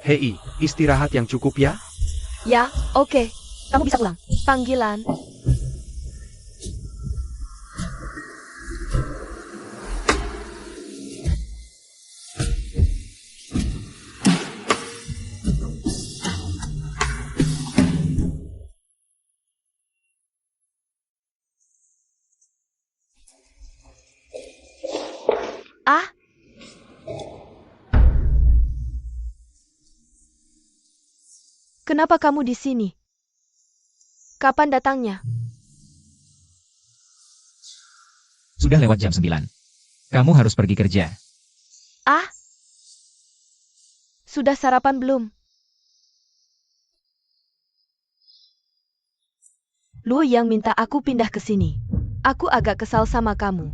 Hei, istirahat yang cukup ya? Ya, oke. Kamu bisa pulang. Panggilan. Ah, kenapa kamu di sini? Kapan datangnya? Sudah lewat jam 9. Kamu harus pergi kerja. Ah, sudah sarapan belum? Lu yang minta aku pindah ke sini. Aku agak kesal sama kamu.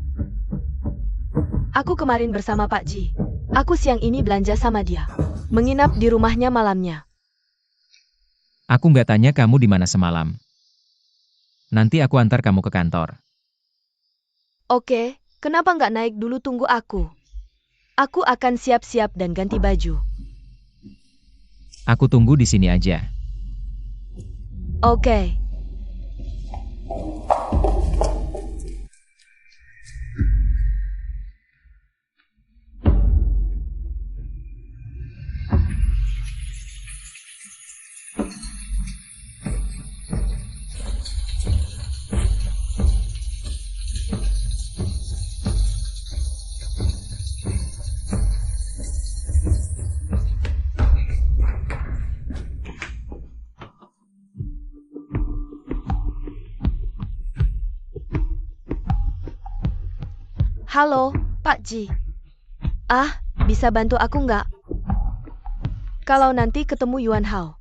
Aku kemarin bersama Pak Ji. Aku siang ini belanja sama dia. Menginap di rumahnya malamnya. Aku nggak tanya kamu di mana semalam. Nanti aku antar kamu ke kantor. Oke, kenapa nggak naik dulu tunggu aku? Aku akan siap-siap dan ganti baju. Aku tunggu di sini aja. Oke. Halo, Pak Ji. Ah, bisa bantu aku nggak? Kalau nanti ketemu Yuan Hao,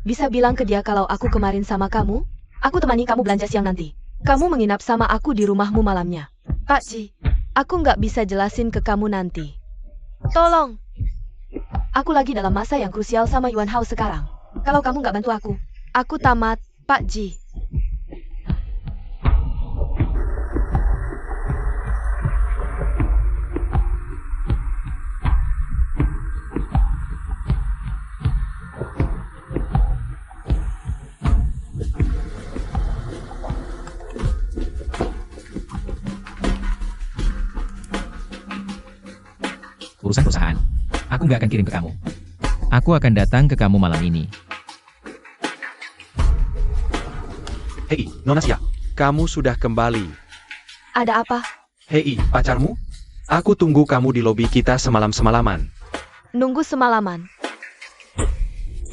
bisa bilang ke dia kalau aku kemarin sama kamu? Aku temani kamu belanja siang nanti. Kamu menginap sama aku di rumahmu malamnya. Pak Ji, aku nggak bisa jelasin ke kamu nanti. Tolong. Aku lagi dalam masa yang krusial sama Yuan Hao sekarang. Kalau kamu nggak bantu aku tamat, Pak Ji. Urusan perusahaan. Aku nggak akan kirim ke kamu. Aku akan datang ke kamu malam ini. Hei, Nona Sia, kamu sudah kembali. Ada apa? Hei, pacarmu? Aku tunggu kamu di lobi kita semalam-semalaman. Nunggu semalaman.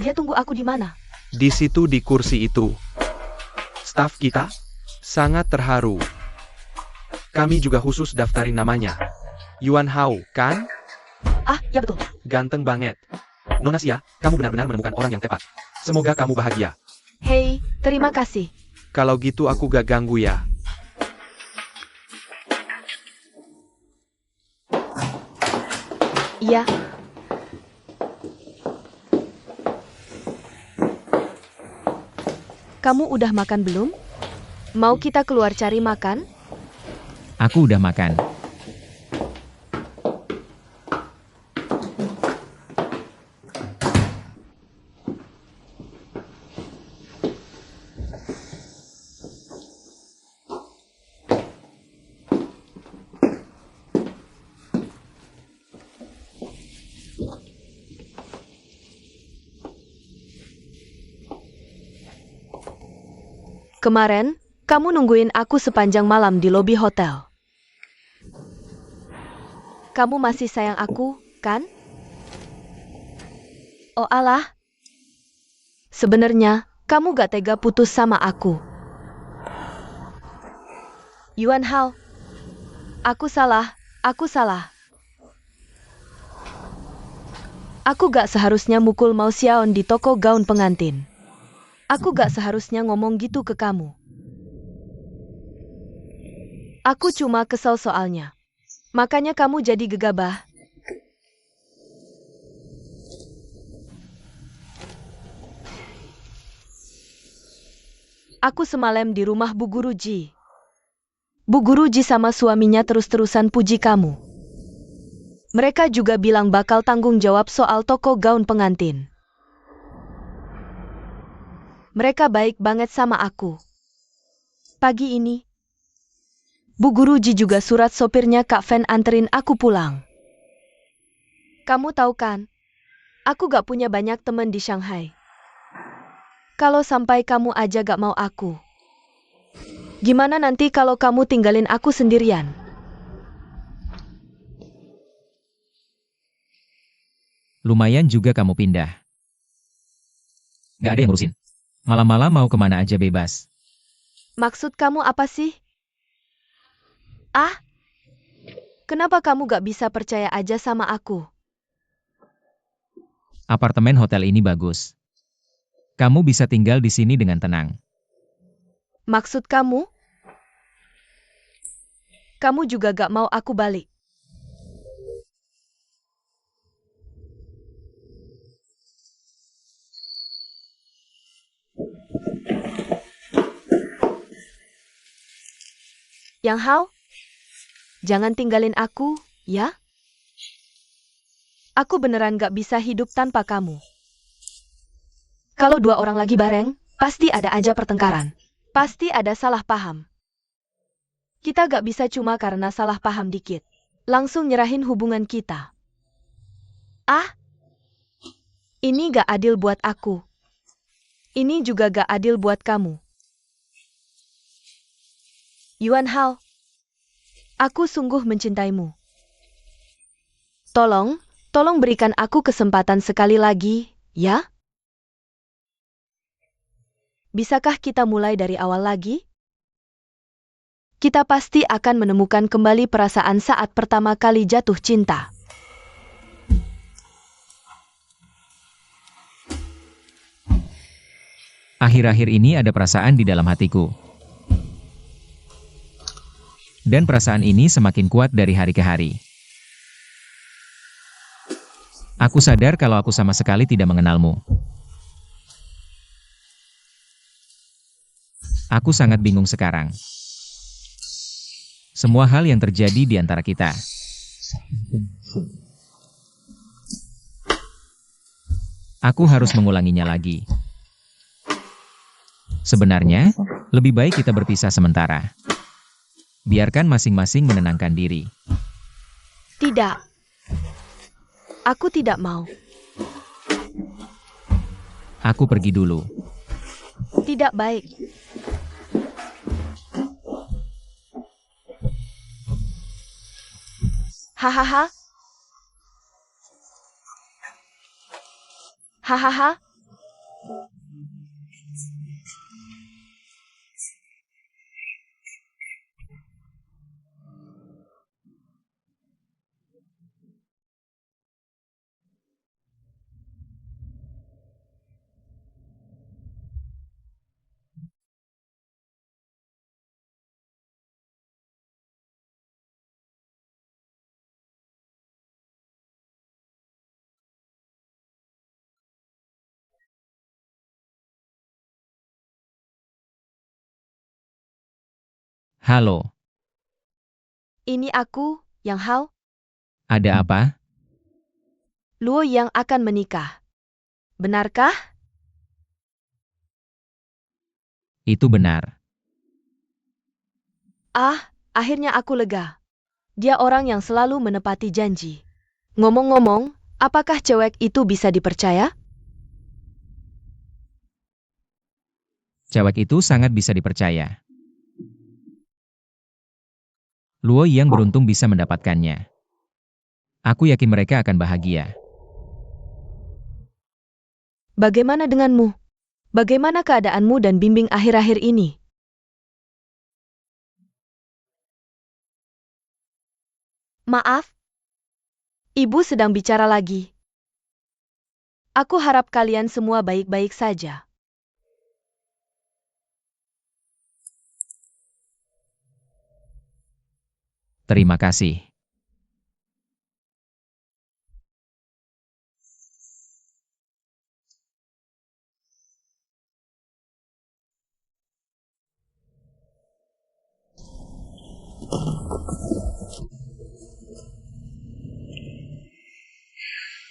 Dia tunggu aku di mana? Di situ di kursi itu. Staf kita sangat terharu. Kami juga khusus daftarin namanya. Yuan Hao, kan? Ah, ya betul. Ganteng banget. Nona Sia, kamu benar-benar menemukan orang yang tepat. Semoga kamu bahagia. Hei, terima kasih. Kalau gitu aku gak ganggu ya. Iya. Kamu udah makan belum? Mau kita keluar cari makan? Aku udah makan. Kemarin, kamu nungguin aku sepanjang malam di lobi hotel. Kamu masih sayang aku, kan? Oh alah. Sebenarnya, kamu gak tega putus sama aku. Yuan Hao. Aku salah. Aku gak seharusnya mukul Mao Xiaon di toko gaun pengantin. Aku gak seharusnya ngomong gitu ke kamu. Aku cuma kesel soalnya. Makanya kamu jadi gegabah. Aku semalam di rumah Bu Guru Ji. Bu Guru Ji sama suaminya terus-terusan puji kamu. Mereka juga bilang bakal tanggung jawab soal toko gaun pengantin. Mereka baik banget sama aku. Pagi ini, Bu Guru Ji juga surat sopirnya Kak Fen anterin aku pulang. Kamu tahu kan, aku gak punya banyak teman di Shanghai. Kalau sampai kamu aja gak mau aku, gimana nanti kalau kamu tinggalin aku sendirian? Lumayan juga kamu pindah. Gak ada yang ngurusin. Malam-malam mau kemana aja bebas. Maksud kamu apa sih? Ah, kenapa kamu gak bisa percaya aja sama aku? Apartemen hotel ini bagus. Kamu bisa tinggal di sini dengan tenang. Maksud kamu? Kamu juga gak mau aku balik. Yang Hao, jangan tinggalin aku, ya? Aku beneran gak bisa hidup tanpa kamu. Kalau dua orang lagi bareng, pasti ada aja pertengkaran. Pasti ada salah paham. Kita gak bisa cuma karena salah paham dikit langsung nyerahin hubungan kita. Ah, ini gak adil buat aku. Ini juga gak adil buat kamu. Yuan Hao, aku sungguh mencintaimu. Tolong berikan aku kesempatan sekali lagi, ya? Bisakah kita mulai dari awal lagi? Kita pasti akan menemukan kembali perasaan saat pertama kali jatuh cinta. Akhir-akhir ini ada perasaan di dalam hatiku. Dan perasaan ini semakin kuat dari hari ke hari. Aku sadar kalau aku sama sekali tidak mengenalmu. Aku sangat bingung sekarang. Semua hal yang terjadi di antara kita. Aku harus mengulanginya lagi. Sebenarnya, lebih baik kita berpisah sementara. Biarkan masing-masing menenangkan diri. Tidak. Aku tidak mau. Aku pergi dulu. Tidak baik. Hahaha. Hahaha. Halo, Ini aku, Yang Hao, ada apa? Luo yang akan menikah. Benarkah? Itu benar. Ah, akhirnya aku lega. Dia orang yang selalu menepati janji. Ngomong-ngomong, apakah cewek itu bisa dipercaya? Cewek itu sangat bisa dipercaya. Luo yang beruntung bisa mendapatkannya. Aku yakin mereka akan bahagia. Bagaimana denganmu? Bagaimana keadaanmu dan bimbing akhir-akhir ini? Maaf, Ibu sedang bicara lagi. Aku harap kalian semua baik-baik saja. Terima kasih.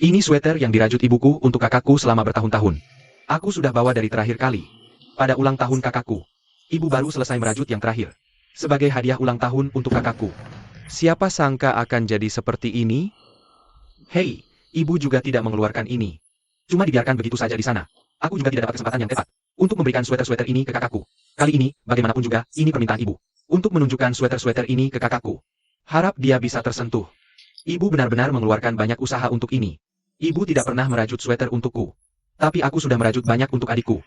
Ini sweater yang dirajut ibuku untuk kakakku selama bertahun-tahun. Aku sudah bawa dari terakhir kali. Pada ulang tahun kakakku. Ibu baru selesai merajut yang terakhir. Sebagai hadiah ulang tahun untuk kakakku. Siapa sangka akan jadi seperti ini? Hei, ibu juga tidak mengeluarkan ini. Cuma dibiarkan begitu saja di sana. Aku juga tidak dapat kesempatan yang tepat untuk memberikan sweater-sweater ini ke kakakku. Kali ini, bagaimanapun juga, ini permintaan ibu. Untuk menunjukkan sweater-sweater ini ke kakakku. Harap dia bisa tersentuh. Ibu benar-benar mengeluarkan banyak usaha untuk ini. Ibu tidak pernah merajut sweater untukku. Tapi aku sudah merajut banyak untuk adikku.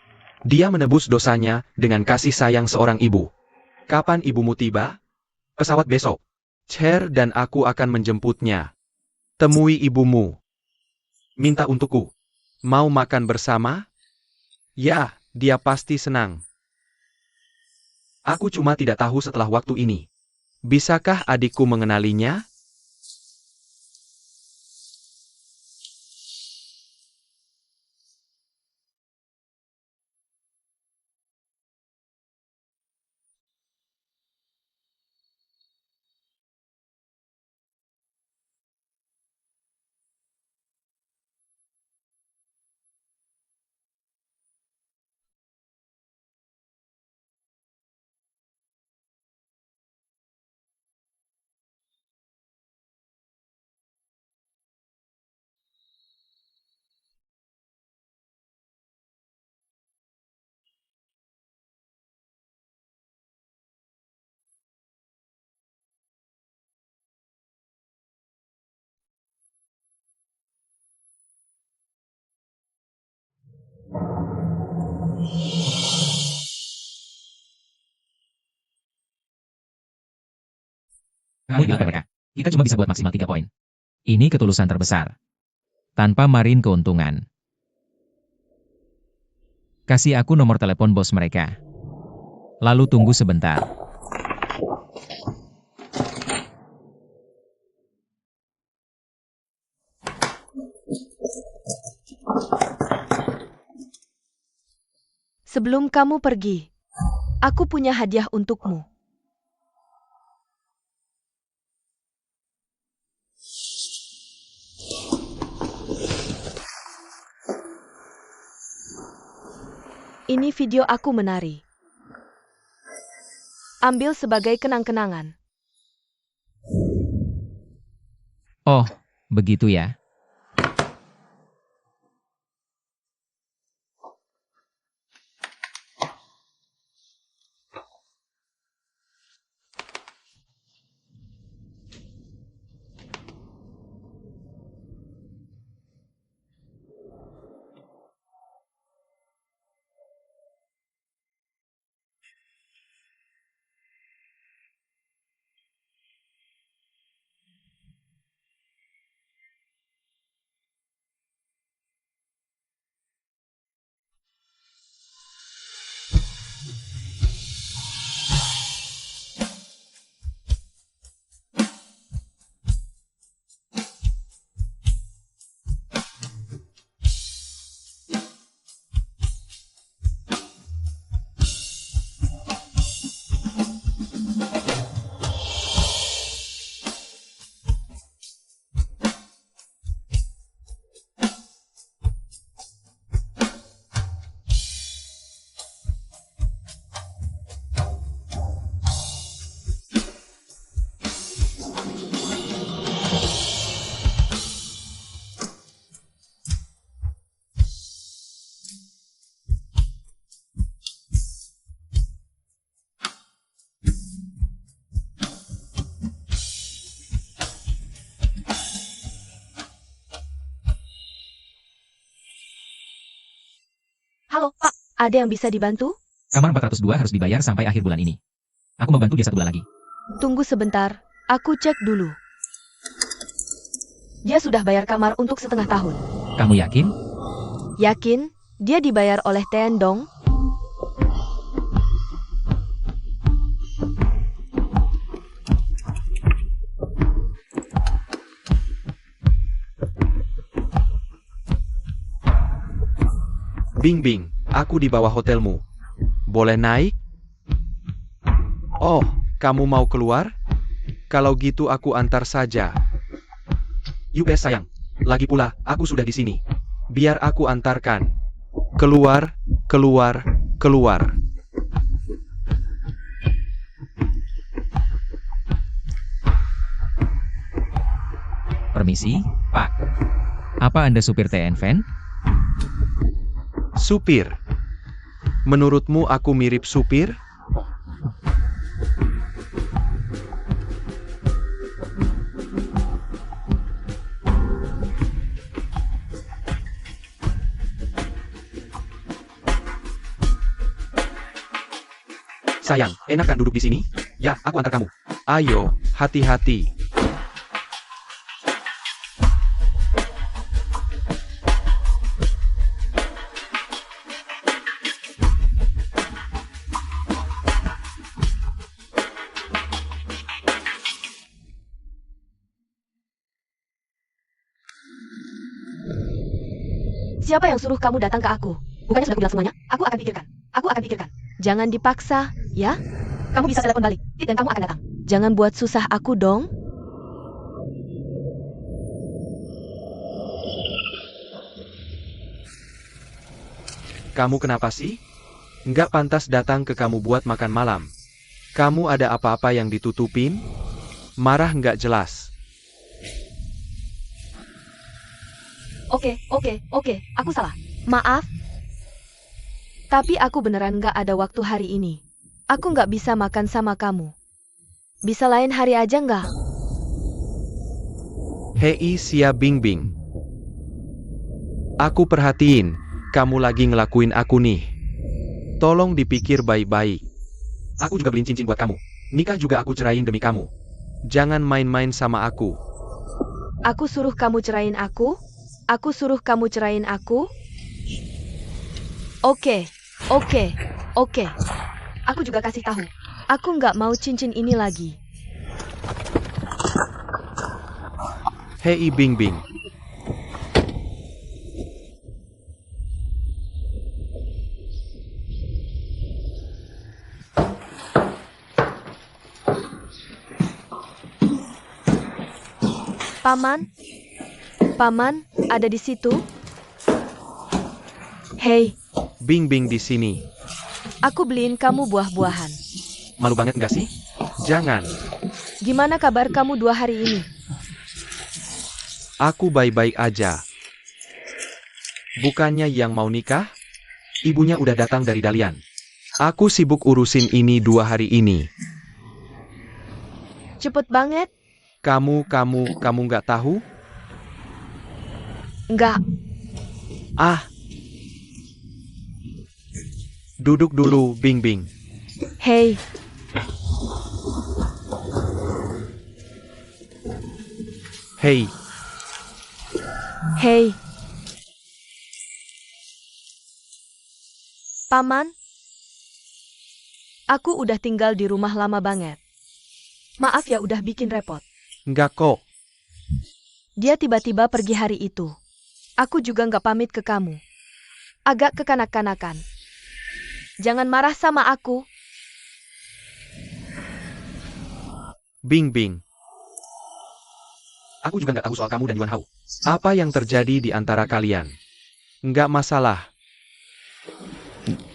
Dia menebus dosanya dengan kasih sayang seorang ibu. Kapan ibumu tiba? Pesawat besok. Cher dan aku akan menjemputnya. Temui ibumu. Minta untukku. Mau makan bersama? Ya, dia pasti senang. Aku cuma tidak tahu setelah waktu ini. Bisakah adikku mengenalinya? Kamu bilang ke mereka, kita cuma bisa buat maksimal 3 poin. Ini ketulusan terbesar. Tanpa margin keuntungan. Kasih aku nomor telepon bos mereka. Lalu tunggu sebentar. Sebelum kamu pergi, aku punya hadiah untukmu. Ini video aku menari. Ambil sebagai kenang-kenangan. Oh, begitu ya. Halo, Pak. Ada yang bisa dibantu? Kamar 402 harus dibayar sampai akhir bulan ini. Aku mau bantu dia 1 bulan lagi. Tunggu sebentar. Aku cek dulu. Dia sudah bayar kamar untuk 1/2 tahun. Kamu yakin? Yakin? Dia dibayar oleh Tiandong? Bing Bing, aku di bawah hotelmu. Boleh naik? Oh, kamu mau keluar? Kalau gitu aku antar saja. US sayang, lagi pula aku sudah di sini. Biar aku antarkan. Keluar, keluar, keluar. Permisi, Pak. Apa Anda supir TN Van? Supir. Menurutmu aku mirip supir? Sayang, enak kan duduk di sini? Ya, aku antar kamu. Ayo, hati-hati. Siapa yang suruh kamu datang ke aku? Bukannya sudah bilang semuanya? Aku akan pikirkan. Aku akan pikirkan. Jangan dipaksa, ya? Kamu bisa telepon balik, dan kamu akan datang. Jangan buat susah aku dong. Kamu kenapa sih? Nggak pantas datang ke kamu buat makan malam. Kamu ada apa-apa yang ditutupin? Marah nggak jelas. Oke, aku salah. Maaf. Tapi aku beneran nggak ada waktu hari ini. Aku nggak bisa makan sama kamu. Bisa lain hari aja nggak? Hei Sia Bingbing. Aku perhatiin, kamu lagi ngelakuin aku nih. Tolong dipikir baik-baik. Aku juga beliin cincin buat kamu. Nikah juga aku cerain demi kamu. Jangan main-main sama aku. Aku suruh kamu cerain aku? Aku suruh kamu cerain aku? Oke. Aku juga kasih tahu. Aku nggak mau cincin ini lagi. Hei Bingbing. Paman, ada di situ? Hei, Bingbing di sini. aku beliin kamu buah-buahan. Malu banget nggak sih? Jangan. Gimana kabar kamu 2 hari ini? Aku baik-baik aja. Bukannya yang mau nikah? Ibunya udah datang dari Dalian. Aku sibuk urusin ini 2 hari ini. Cepet banget? Kamu nggak tahu? Nggak. Ah. Duduk dulu, Bingbing. Hei, Hei, Paman. Aku udah tinggal di rumah lama banget. Maaf ya udah bikin repot. nggak kok. Dia tiba-tiba pergi hari itu. Aku juga nggak pamit ke kamu. Agak kekanak-kanakan. Jangan marah sama aku. Bingbing. Aku juga nggak tahu soal kamu dan Yuan Hao. Apa yang terjadi di antara kalian? Nggak masalah.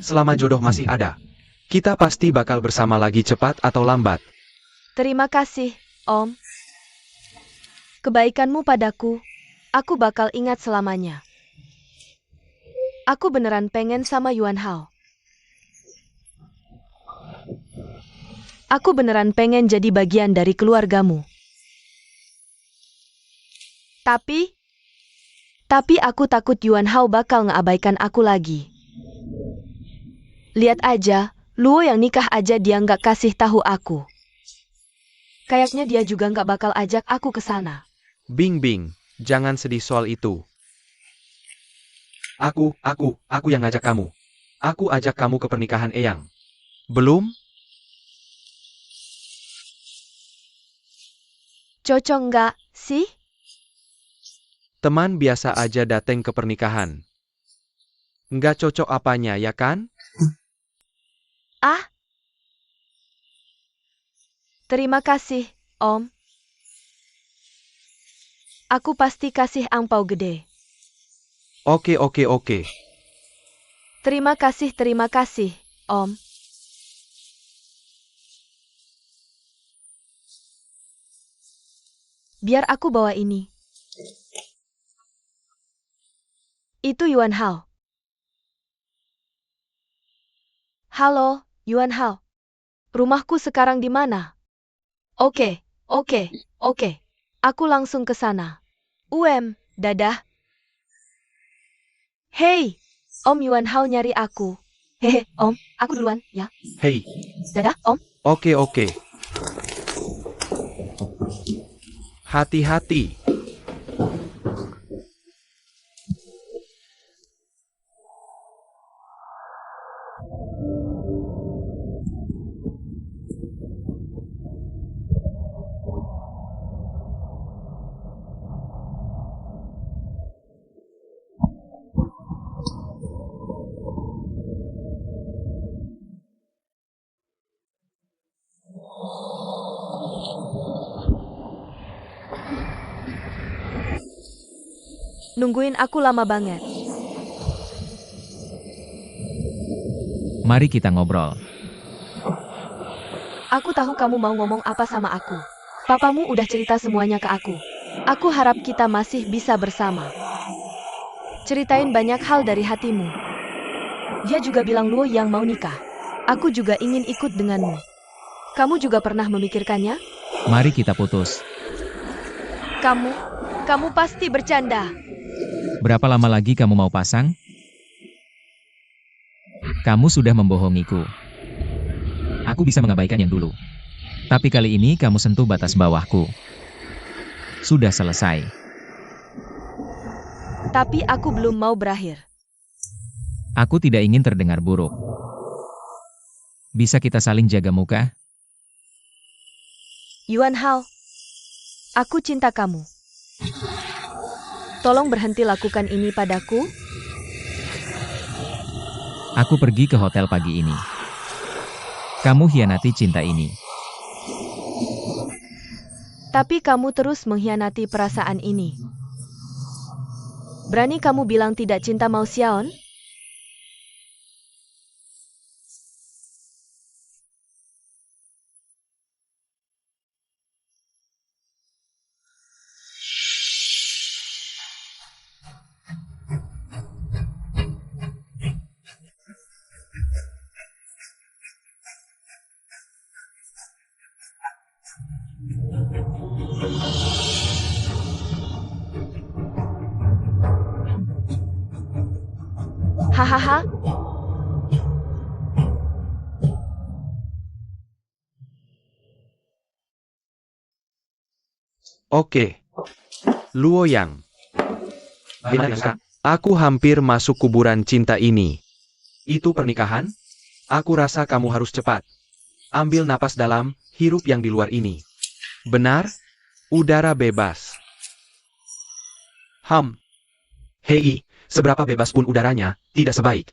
Selama jodoh masih ada, kita pasti bakal bersama lagi cepat atau lambat. Terima kasih, Om. Kebaikanmu padaku, aku bakal ingat selamanya. Aku beneran pengen sama Yuan Hao. Aku beneran pengen jadi bagian dari keluargamu. Tapi aku takut Yuan Hao bakal ngeabaikan aku lagi. Lihat aja, Luo yang nikah aja dia nggak kasih tahu aku. Kayaknya dia juga nggak bakal ajak aku ke sana. Bingbing, jangan sedih soal itu. Aku yang ngajak kamu. Aku ajak kamu ke pernikahan Eyang. Belum? Cocok nggak sih? Teman biasa aja dateng ke pernikahan. Nggak cocok apanya, ya kan? Ah? Terima kasih, Om. Aku pasti kasih angpau gede. Oke. Terima kasih, Om. Biar aku bawa ini. Itu Yuan Hao. Halo, Yuan Hao. Rumahku sekarang di mana? Oke. Aku langsung ke sana. Dadah. Hei, Om Yuan Hao nyari aku. Hehe, Om, aku duluan, ya. Hei, Dadah, Om. oke. Hati-hati. Nungguin aku lama banget. Mari kita ngobrol. Aku tahu kamu mau ngomong apa sama aku. Papamu udah cerita semuanya ke aku. Aku harap kita masih bisa bersama. Ceritain banyak hal dari hatimu. Dia juga bilang Luo yang mau nikah. Aku juga ingin ikut denganmu. Kamu juga pernah memikirkannya? Mari kita putus. Kamu pasti bercanda. Berapa lama lagi kamu mau pasang? Kamu sudah membohongiku. Aku bisa mengabaikan yang dulu. Tapi kali ini kamu sentuh batas bawahku. Sudah selesai. Tapi aku belum mau berakhir. Aku tidak ingin terdengar buruk. Bisa kita saling jaga muka? Yuan Hao, aku cinta kamu. Tolong berhenti lakukan ini padaku. Aku pergi ke hotel pagi ini. Kamu hianati cinta ini. Tapi kamu terus mengkhianati perasaan ini. Berani kamu bilang tidak cinta Mao Xiaon? Hahaha. Oke. Luo Yang. Benar, aku hampir masuk kuburan cinta ini. Itu pernikahan? Aku rasa kamu harus cepat. Ambil napas dalam, hirup yang di luar ini. Benar? Udara bebas. Hei, seberapa bebas pun udaranya, tidak sebaik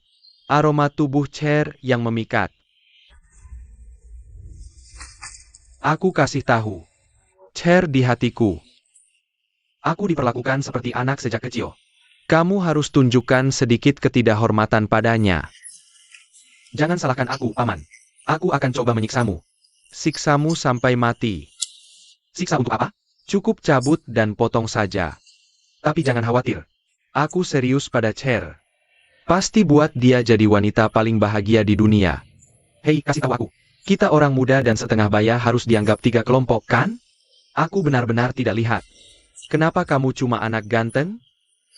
aroma tubuh Cher yang memikat. Aku kasih tahu. Cher di hatiku. Aku diperlakukan seperti anak sejak kecil. Kamu harus tunjukkan sedikit ketidakhormatan padanya. Jangan salahkan aku, Paman. Aku akan coba menyiksamu. Siksamu sampai mati. Siksa untuk apa? Cukup cabut dan potong saja. Tapi jangan khawatir. Aku serius pada Cher. Pasti buat dia jadi wanita paling bahagia di dunia. Hei, kasih tahu aku. Kita orang muda dan setengah baya harus dianggap 3 kelompok, kan? Aku benar-benar tidak lihat. Kenapa kamu cuma anak ganteng?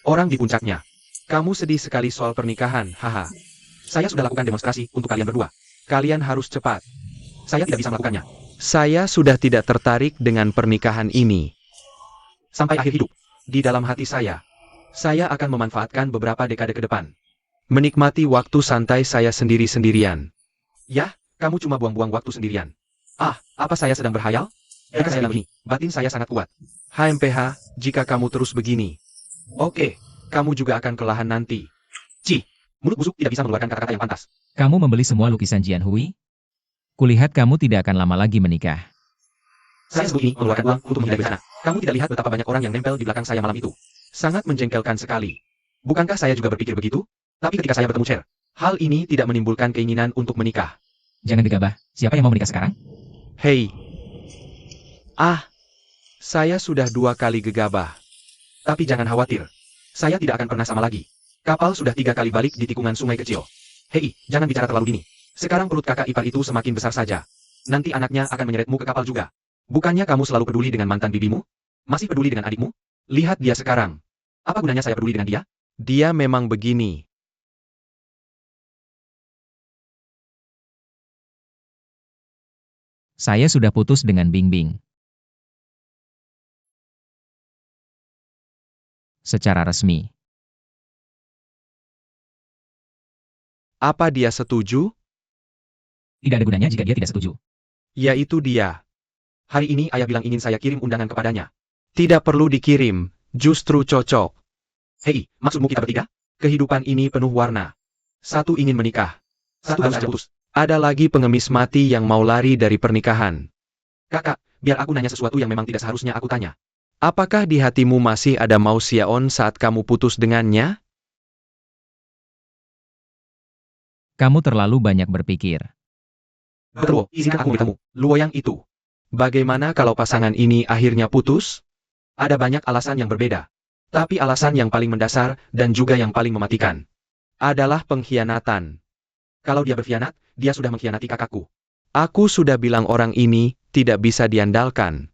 Orang di puncaknya. Kamu sedih sekali soal pernikahan, haha. Saya sudah lakukan demonstrasi untuk kalian berdua. Kalian harus cepat. Saya tidak bisa melakukannya. Saya sudah tidak tertarik dengan pernikahan ini. Sampai akhir hidup, di dalam hati saya akan memanfaatkan beberapa dekade ke depan. Menikmati waktu santai saya sendiri-sendirian. Yah, kamu cuma buang-buang waktu sendirian. Apa saya sedang berhayal? Jika saya begini, batin saya sangat kuat. HMPH, jika kamu terus begini. Oke, kamu juga akan kelelahan nanti. Mulut busuk tidak bisa mengeluarkan kata-kata yang pantas. Kamu membeli semua lukisan Jian Hui? Kulihat kamu tidak akan lama lagi menikah. Saya sebut ini mengeluarkan uang untuk menghindari bencana. Kamu tidak lihat betapa banyak orang yang nempel di belakang saya malam itu. Sangat menjengkelkan sekali. Bukankah saya juga berpikir begitu? Tapi ketika saya bertemu Cher, Hal ini tidak menimbulkan keinginan untuk menikah. Jangan gegabah, siapa yang mau menikah sekarang? Hei. Saya sudah 2 kali gegabah. Tapi jangan khawatir. Saya tidak akan pernah sama lagi. Kapal sudah 3 kali balik di tikungan sungai kecil. Hei, jangan bicara terlalu dini. Sekarang perut kakak ipar itu semakin besar saja. Nanti anaknya akan menyeretmu ke kapal juga. Bukannya kamu selalu peduli dengan mantan bibimu? Masih peduli dengan adikmu? Lihat dia sekarang. Apa gunanya saya peduli dengan dia? Dia memang begini. Saya sudah putus dengan Bingbing. Secara resmi. Apa dia setuju? Tidak ada gunanya jika dia tidak setuju. Yaitu dia. Hari ini ayah bilang ingin saya kirim undangan kepadanya. Tidak perlu dikirim, justru cocok. Hei, maksudmu kita bertiga? Kehidupan ini penuh warna. Satu ingin menikah. Satu harus putus. Ada lagi pengemis mati yang mau lari dari pernikahan. Kakak, biar aku nanya sesuatu yang memang tidak seharusnya aku tanya. Apakah di hatimu masih ada Mao Xiaon saat kamu putus dengannya? Kamu terlalu banyak berpikir. Betul, izinkan aku bertemu. Luoyang itu. Bagaimana kalau pasangan ini akhirnya putus? Ada banyak alasan yang berbeda. Tapi alasan yang paling mendasar, dan juga yang paling mematikan, adalah pengkhianatan. Kalau dia berkhianat, dia sudah mengkhianati kakakku. Aku sudah bilang orang ini tidak bisa diandalkan.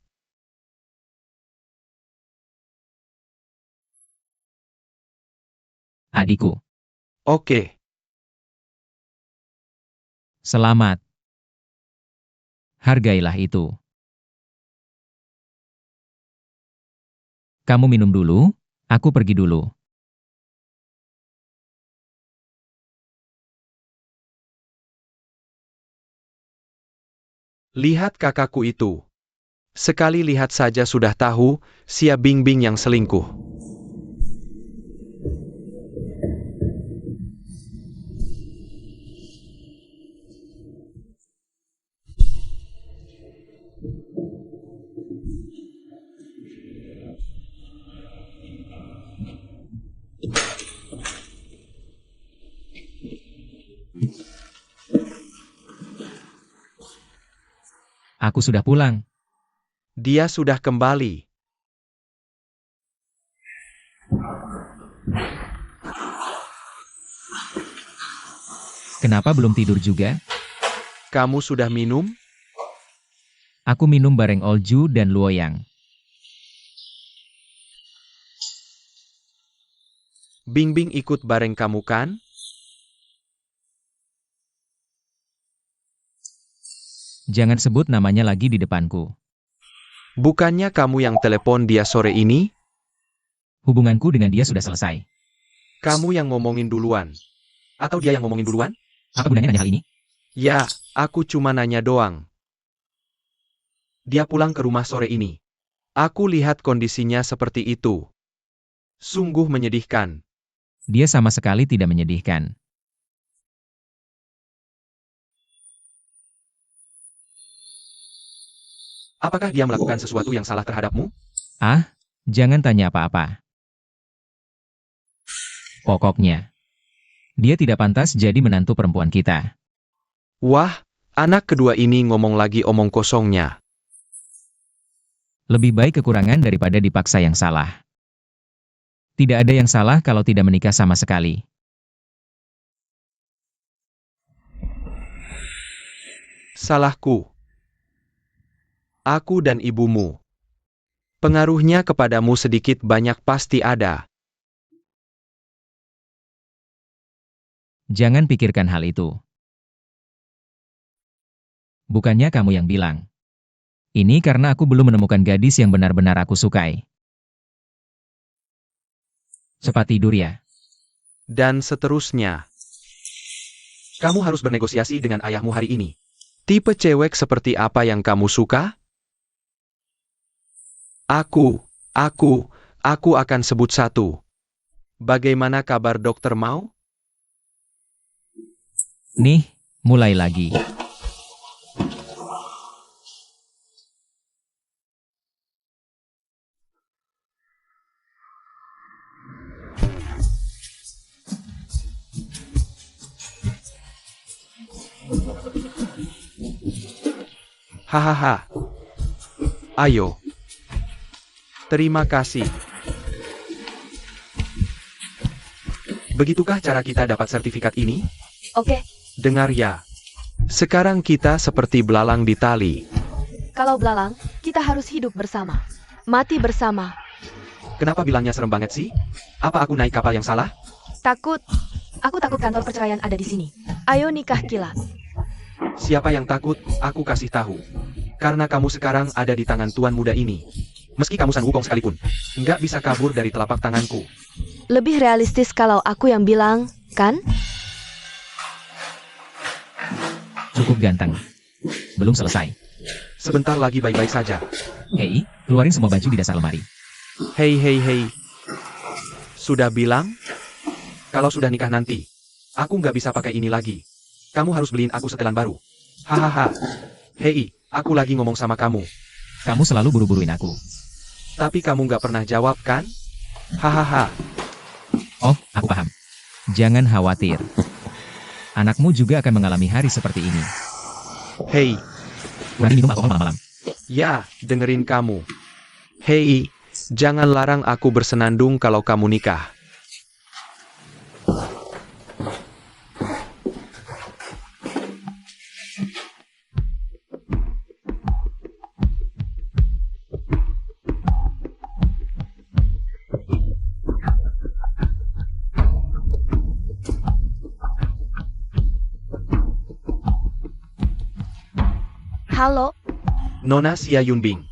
Adikku, Oke, selamat. Hargailah itu. Kamu minum dulu, aku pergi dulu. lihat kakakku itu. Sekali lihat saja sudah tahu, Xia Bingbing yang selingkuh. Aku sudah pulang. Dia sudah kembali. Kenapa belum tidur juga? Kamu sudah minum? Aku minum bareng Olju dan Luoyang. Bingbing ikut bareng kamu kan? Jangan sebut namanya lagi di depanku. Bukannya kamu yang telepon dia sore ini? Hubunganku dengan dia sudah selesai. Kamu yang ngomongin duluan. Atau dia yang ngomongin duluan? Apa gunanya nanya hal ini? Ya, aku cuma nanya doang. Dia pulang ke rumah sore ini. Aku lihat kondisinya seperti itu. Sungguh menyedihkan. Dia sama sekali tidak menyedihkan. Apakah dia melakukan sesuatu yang salah terhadapmu? Ah, jangan tanya apa-apa. Pokoknya, dia tidak pantas jadi menantu perempuan kita. Wah, anak kedua ini ngomong lagi omong kosongnya. Lebih baik kekurangan daripada dipaksa yang salah. Tidak ada yang salah kalau tidak menikah sama sekali. Salahku. Aku dan ibumu. Pengaruhnya kepadamu sedikit banyak pasti ada. Jangan pikirkan hal itu. Bukannya kamu yang bilang. Ini karena aku belum menemukan gadis yang benar-benar aku sukai. Cepat tidur ya. Dan seterusnya. Kamu harus bernegosiasi dengan ayahmu hari ini. Tipe cewek seperti apa yang kamu suka? Aku akan sebut satu. Bagaimana kabar Dokter Mao? Nih, mulai lagi. Hahaha. Ayo. Terima kasih. Begitukah cara kita dapat sertifikat ini? Oke, Dengar ya. Sekarang kita seperti belalang di tali. kalau belalang, kita harus hidup bersama. Mati bersama. Kenapa bilangnya serem banget sih? Apa aku naik kapal yang salah? Takut. Aku takut kantor perceraian ada di sini. Ayo nikah kilat. Siapa yang takut, aku kasih tahu. Karena kamu sekarang ada di tangan tuan muda ini. Meski kamu San Wukong sekalipun, nggak bisa kabur dari telapak tanganku. Lebih realistis kalau aku yang bilang, kan? Cukup ganteng. Belum selesai. Sebentar lagi baik-baik saja. Hei, keluarin semua baju di dasar lemari. Hei hei hei. Sudah bilang? Kalau sudah nikah nanti, aku nggak bisa pakai ini lagi. Kamu harus beliin aku setelan baru. Hahaha. Hei, aku lagi ngomong sama kamu. Kamu selalu buru-buruin aku. Tapi kamu nggak pernah jawab kan? Hahaha. Oh, aku paham. Jangan khawatir. Anakmu juga akan mengalami hari seperti ini. Hei, Berani minum alkohol malam-malam. ya, dengerin kamu. Hei, jangan larang aku bersenandung kalau kamu nikah. Halo, Nona Xia Yunbing.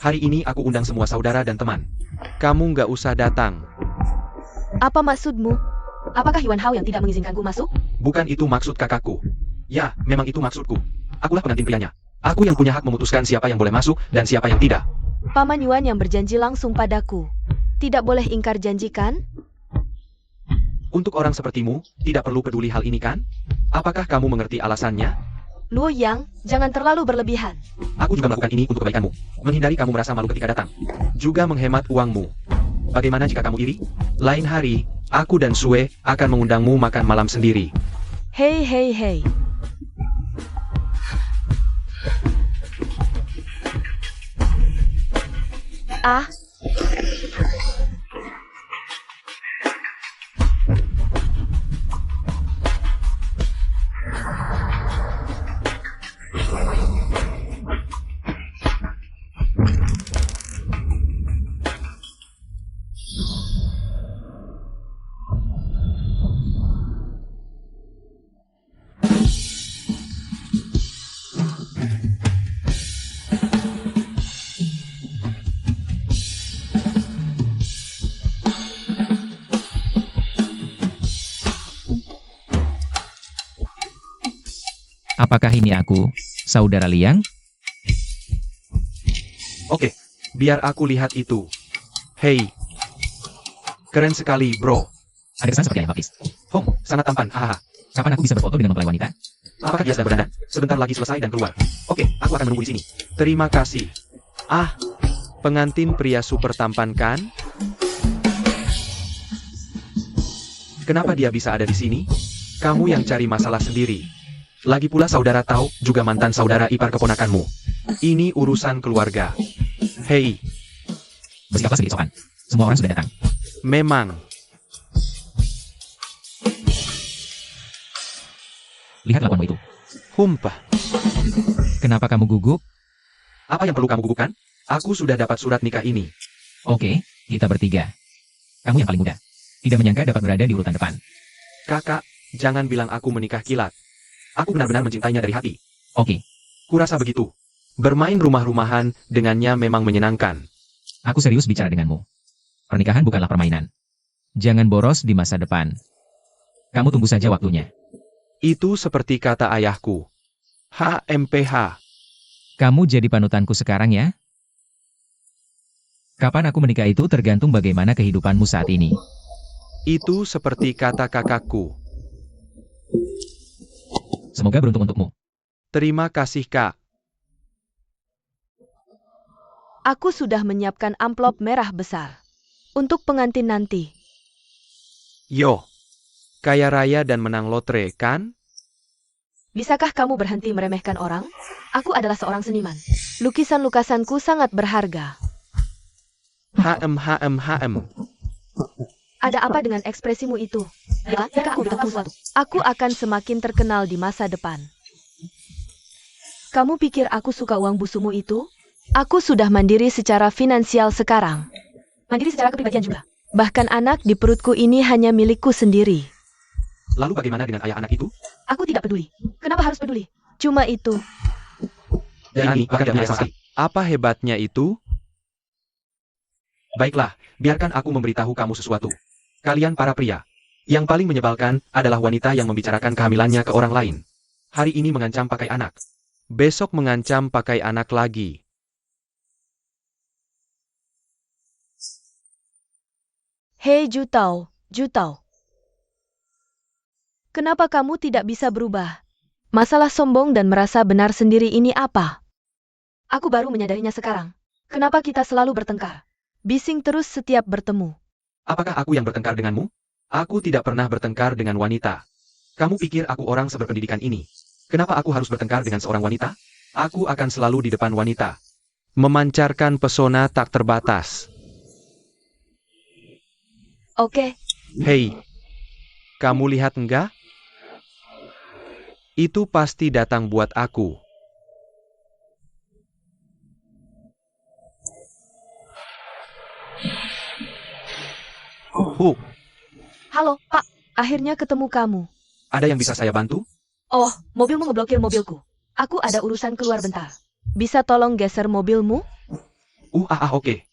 Hari ini aku undang semua saudara dan teman. Kamu nggak usah datang. apa maksudmu? Apakah Yuan Hao yang tidak mengizinkanku masuk? Bukan itu maksud kakakku. Ya, memang itu maksudku. Akulah pengantin prianya. Aku yang punya hak memutuskan siapa yang boleh masuk dan siapa yang tidak. Paman Yuan yang berjanji langsung padaku. Tidak boleh ingkar janji kan? Untuk orang sepertimu, tidak perlu peduli hal ini kan? Apakah kamu mengerti alasannya? Luo Yang, jangan terlalu berlebihan. Aku juga melakukan ini untuk kebaikanmu. Menghindari kamu merasa malu ketika datang. Juga menghemat uangmu. Bagaimana jika kamu iri? Lain hari, aku dan Sue akan mengundangmu makan malam sendiri. Hei hei hei. Ah, Apakah ini aku, saudara Liang? Oke, biar aku lihat itu. Hei. Keren sekali, bro. Ada kesan seperti ayah baptis. Hong, sangat tampan, hahaha. Kapan aku bisa berfoto dengan mempelai wanita? Apakah dia sedang berdandan? Sebentar lagi selesai dan keluar. Oke, aku akan menunggu di sini. Terima kasih. Ah, pengantin pria super tampan kan? Kenapa dia bisa ada di sini? Kamu yang cari masalah sendiri. Lagi pula saudara tahu juga mantan saudara ipar keponakanmu. Ini urusan keluarga. Hei, Bersikaplah sedikit sopan. Semua orang sudah datang. memang. Lihat lakuanmu itu. Humpah. Kenapa kamu gugup? Apa yang perlu kamu gugupkan? Aku sudah dapat surat nikah ini. Oke, kita bertiga. Kamu yang paling muda. Tidak menyangka dapat berada di urutan depan. Kakak, jangan bilang aku menikah kilat. Aku benar-benar mencintainya dari hati. Oke, Kurasa begitu. Bermain rumah-rumahan dengannya memang menyenangkan. aku serius bicara denganmu. Pernikahan bukanlah permainan. Jangan boros di masa depan. Kamu tunggu saja waktunya. Itu seperti kata ayahku. HMPH. Kamu jadi panutanku sekarang ya? Kapan aku menikah itu tergantung bagaimana kehidupanmu saat ini. Itu seperti kata kakakku. Semoga beruntung untukmu. Terima kasih, Kak. aku sudah menyiapkan amplop merah besar. Untuk pengantin nanti. Yo. Kaya raya dan menang lotre, kan? Bisakah kamu berhenti meremehkan orang? Aku adalah seorang seniman. Lukisan-lukisanku sangat berharga. HM. Ada apa dengan ekspresimu itu? Ya, jika aku beritahu sesuatu, aku akan semakin terkenal di masa depan. Kamu pikir aku suka uang busumu itu? Aku sudah mandiri secara finansial sekarang. Mandiri secara kepribadian juga. Bahkan anak di perutku ini hanya milikku sendiri. Lalu bagaimana dengan ayah anak itu? Aku tidak peduli. Kenapa harus peduli? Cuma itu. Dan ini bahkan tidak sama sekali. Apa hebatnya itu? Baiklah, biarkan aku memberitahu kamu sesuatu. Kalian para pria. Yang paling menyebalkan adalah wanita yang membicarakan kehamilannya ke orang lain. Hari ini mengancam pakai anak. Besok mengancam pakai anak lagi. Hei Jutao. Kenapa kamu tidak bisa berubah? Masalah sombong dan merasa benar sendiri ini apa? Aku baru menyadarinya sekarang. Kenapa kita selalu bertengkar? Bising terus setiap bertemu. Apakah aku yang bertengkar denganmu? Aku tidak pernah bertengkar dengan wanita. Kamu pikir aku orang seberpendidikan ini? Kenapa aku harus bertengkar dengan seorang wanita? Aku akan selalu di depan wanita. Memancarkan pesona tak terbatas. Oke. Hei, kamu lihat enggak? Itu pasti datang buat aku. Halo, Pak. Akhirnya ketemu kamu. Ada yang bisa saya bantu? Oh, mobilmu ngeblokir mobilku. Aku ada urusan keluar bentar. Bisa tolong geser mobilmu? Oke.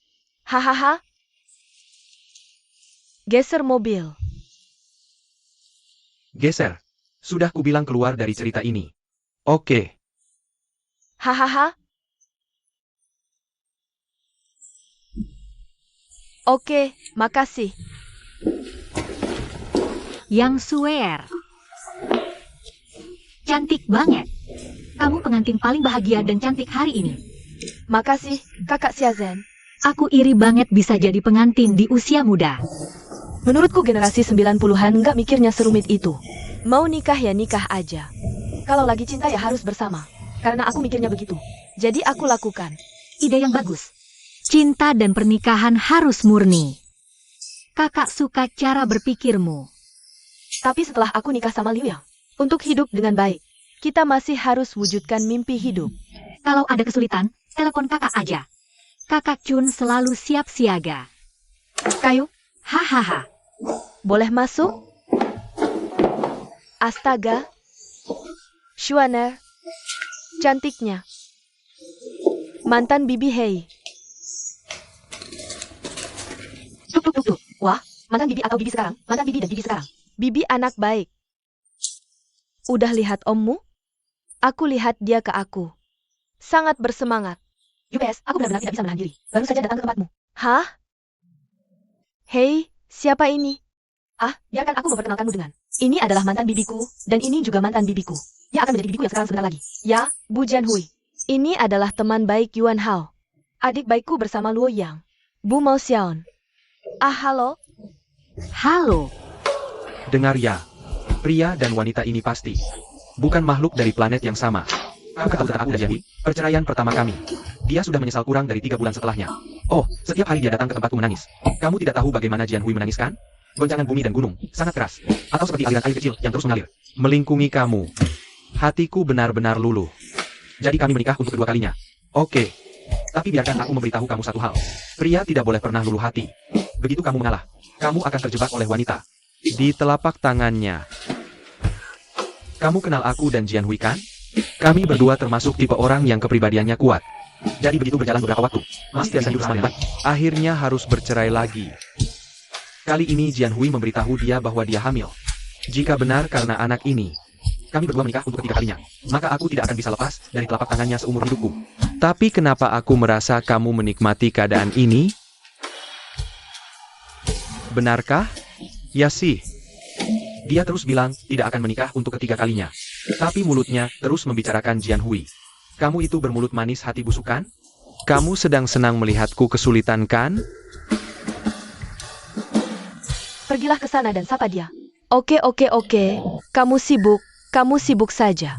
Hahaha. Geser mobil. Geser. Sudah kubilang keluar dari cerita ini. Oke. Hahaha. Oke, makasih. Yang Suer. Cantik banget. Kamu pengantin paling bahagia dan cantik hari ini. Makasih, Kakak Xiazen. Aku iri banget bisa jadi pengantin di usia muda. Menurutku generasi 90-an nggak mikirnya serumit itu. Mau nikah ya nikah aja. Kalau lagi cinta ya harus bersama. Karena aku mikirnya begitu. Jadi aku lakukan. Ide yang bagus. Cinta dan pernikahan harus murni. Kakak suka cara berpikirmu. Tapi setelah aku nikah sama Liu Yang, untuk hidup dengan baik, kita masih harus wujudkan mimpi hidup. Kalau ada kesulitan, telepon kakak aja. Kakak Chun selalu siap siaga. Kayu, Hahaha. boleh masuk? Astaga. Shuaner. Cantiknya. Mantan bibi Hei. Tuk. Wah, mantan bibi atau bibi sekarang? Mantan bibi dan bibi sekarang. Bibi anak baik. Udah lihat ommu? Aku lihat dia ke aku. Sangat bersemangat. UPS, aku benar-benar tidak bisa menahan diri. Baru saja datang ke tempatmu. Hah? Hei, siapa ini? Biarkan aku memperkenalkanmu dengan. Ini adalah mantan bibiku, dan ini juga mantan bibiku. Dia akan menjadi bibiku yang sekarang sebentar lagi. Ya, Bu Jianhui. Ini adalah teman baik Yuan Hao. Adik baikku bersama Luo Yang. Bu Mao Xiaon. Halo. Halo. Dengar ya. Pria dan wanita ini pasti bukan makhluk dari planet yang sama. Kamu tahu tentang aku dan Jianhui? Perceraian pertama kami. Dia sudah menyesal kurang dari 3 bulan setelahnya. Oh, setiap hari dia datang ke tempatku menangis. Kamu tidak tahu bagaimana Jianhui menangis kan? Goncangan bumi dan gunung, sangat keras. Atau seperti aliran air kecil yang terus mengalir. Melingkungi kamu. Hatiku benar-benar luluh. Jadi kami menikah untuk kedua kalinya. Oke. Tapi biarkan aku memberitahu kamu satu hal. Pria tidak boleh pernah luluh hati. Begitu kamu mengalah, kamu akan terjebak oleh wanita. Di telapak tangannya. Kamu kenal aku dan Jianhui kan? Kami berdua termasuk tipe orang yang kepribadiannya kuat. Jadi begitu berjalan beberapa waktu, Mas tersanjung sama yang baik. Akhirnya harus bercerai lagi. Kali ini Jianhui memberitahu dia bahwa dia hamil. Jika benar karena anak ini, kami berdua menikah untuk ketiga kalinya. Maka aku tidak akan bisa lepas dari telapak tangannya seumur hidupku. Tapi kenapa aku merasa kamu menikmati keadaan ini? Benarkah? Ya sih. Dia terus bilang tidak akan menikah untuk ketiga kalinya. Tapi mulutnya terus membicarakan Jianhui. Kamu itu bermulut manis hati busuk kan? Kamu sedang senang melihatku kesulitan kan? Pergilah ke sana dan sapa dia. Oke. Kamu sibuk saja.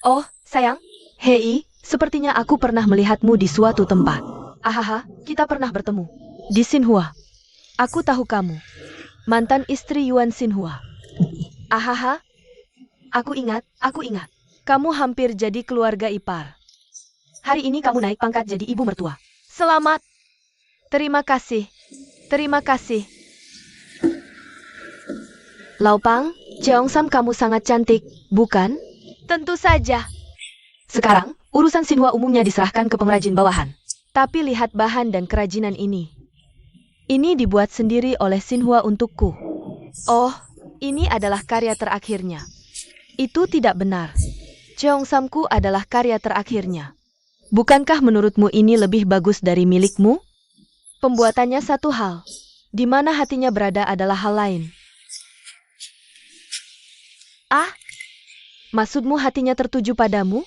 Oh, sayang. Hei, sepertinya aku pernah melihatmu di suatu tempat. Ahaha, kita pernah bertemu. Di Xinhua. Aku tahu kamu. Mantan istri Yuan Xinhua. Ahaha. Aku ingat. Kamu hampir jadi keluarga ipar. Hari ini kamu naik pangkat jadi ibu mertua. Selamat. Terima kasih. Laupang, Cheongsam kamu sangat cantik, bukan? Tentu saja. Sekarang, urusan Xinhua umumnya diserahkan ke pengrajin bawahan. Tapi lihat bahan dan kerajinan ini. Ini dibuat sendiri oleh Xinhua untukku. Oh, ini adalah karya terakhirnya. Itu tidak benar. Cheongsamku adalah karya terakhirnya. Bukankah menurutmu ini lebih bagus dari milikmu? Pembuatannya satu hal. Di mana hatinya berada adalah hal lain. Ah? Maksudmu hatinya tertuju padamu?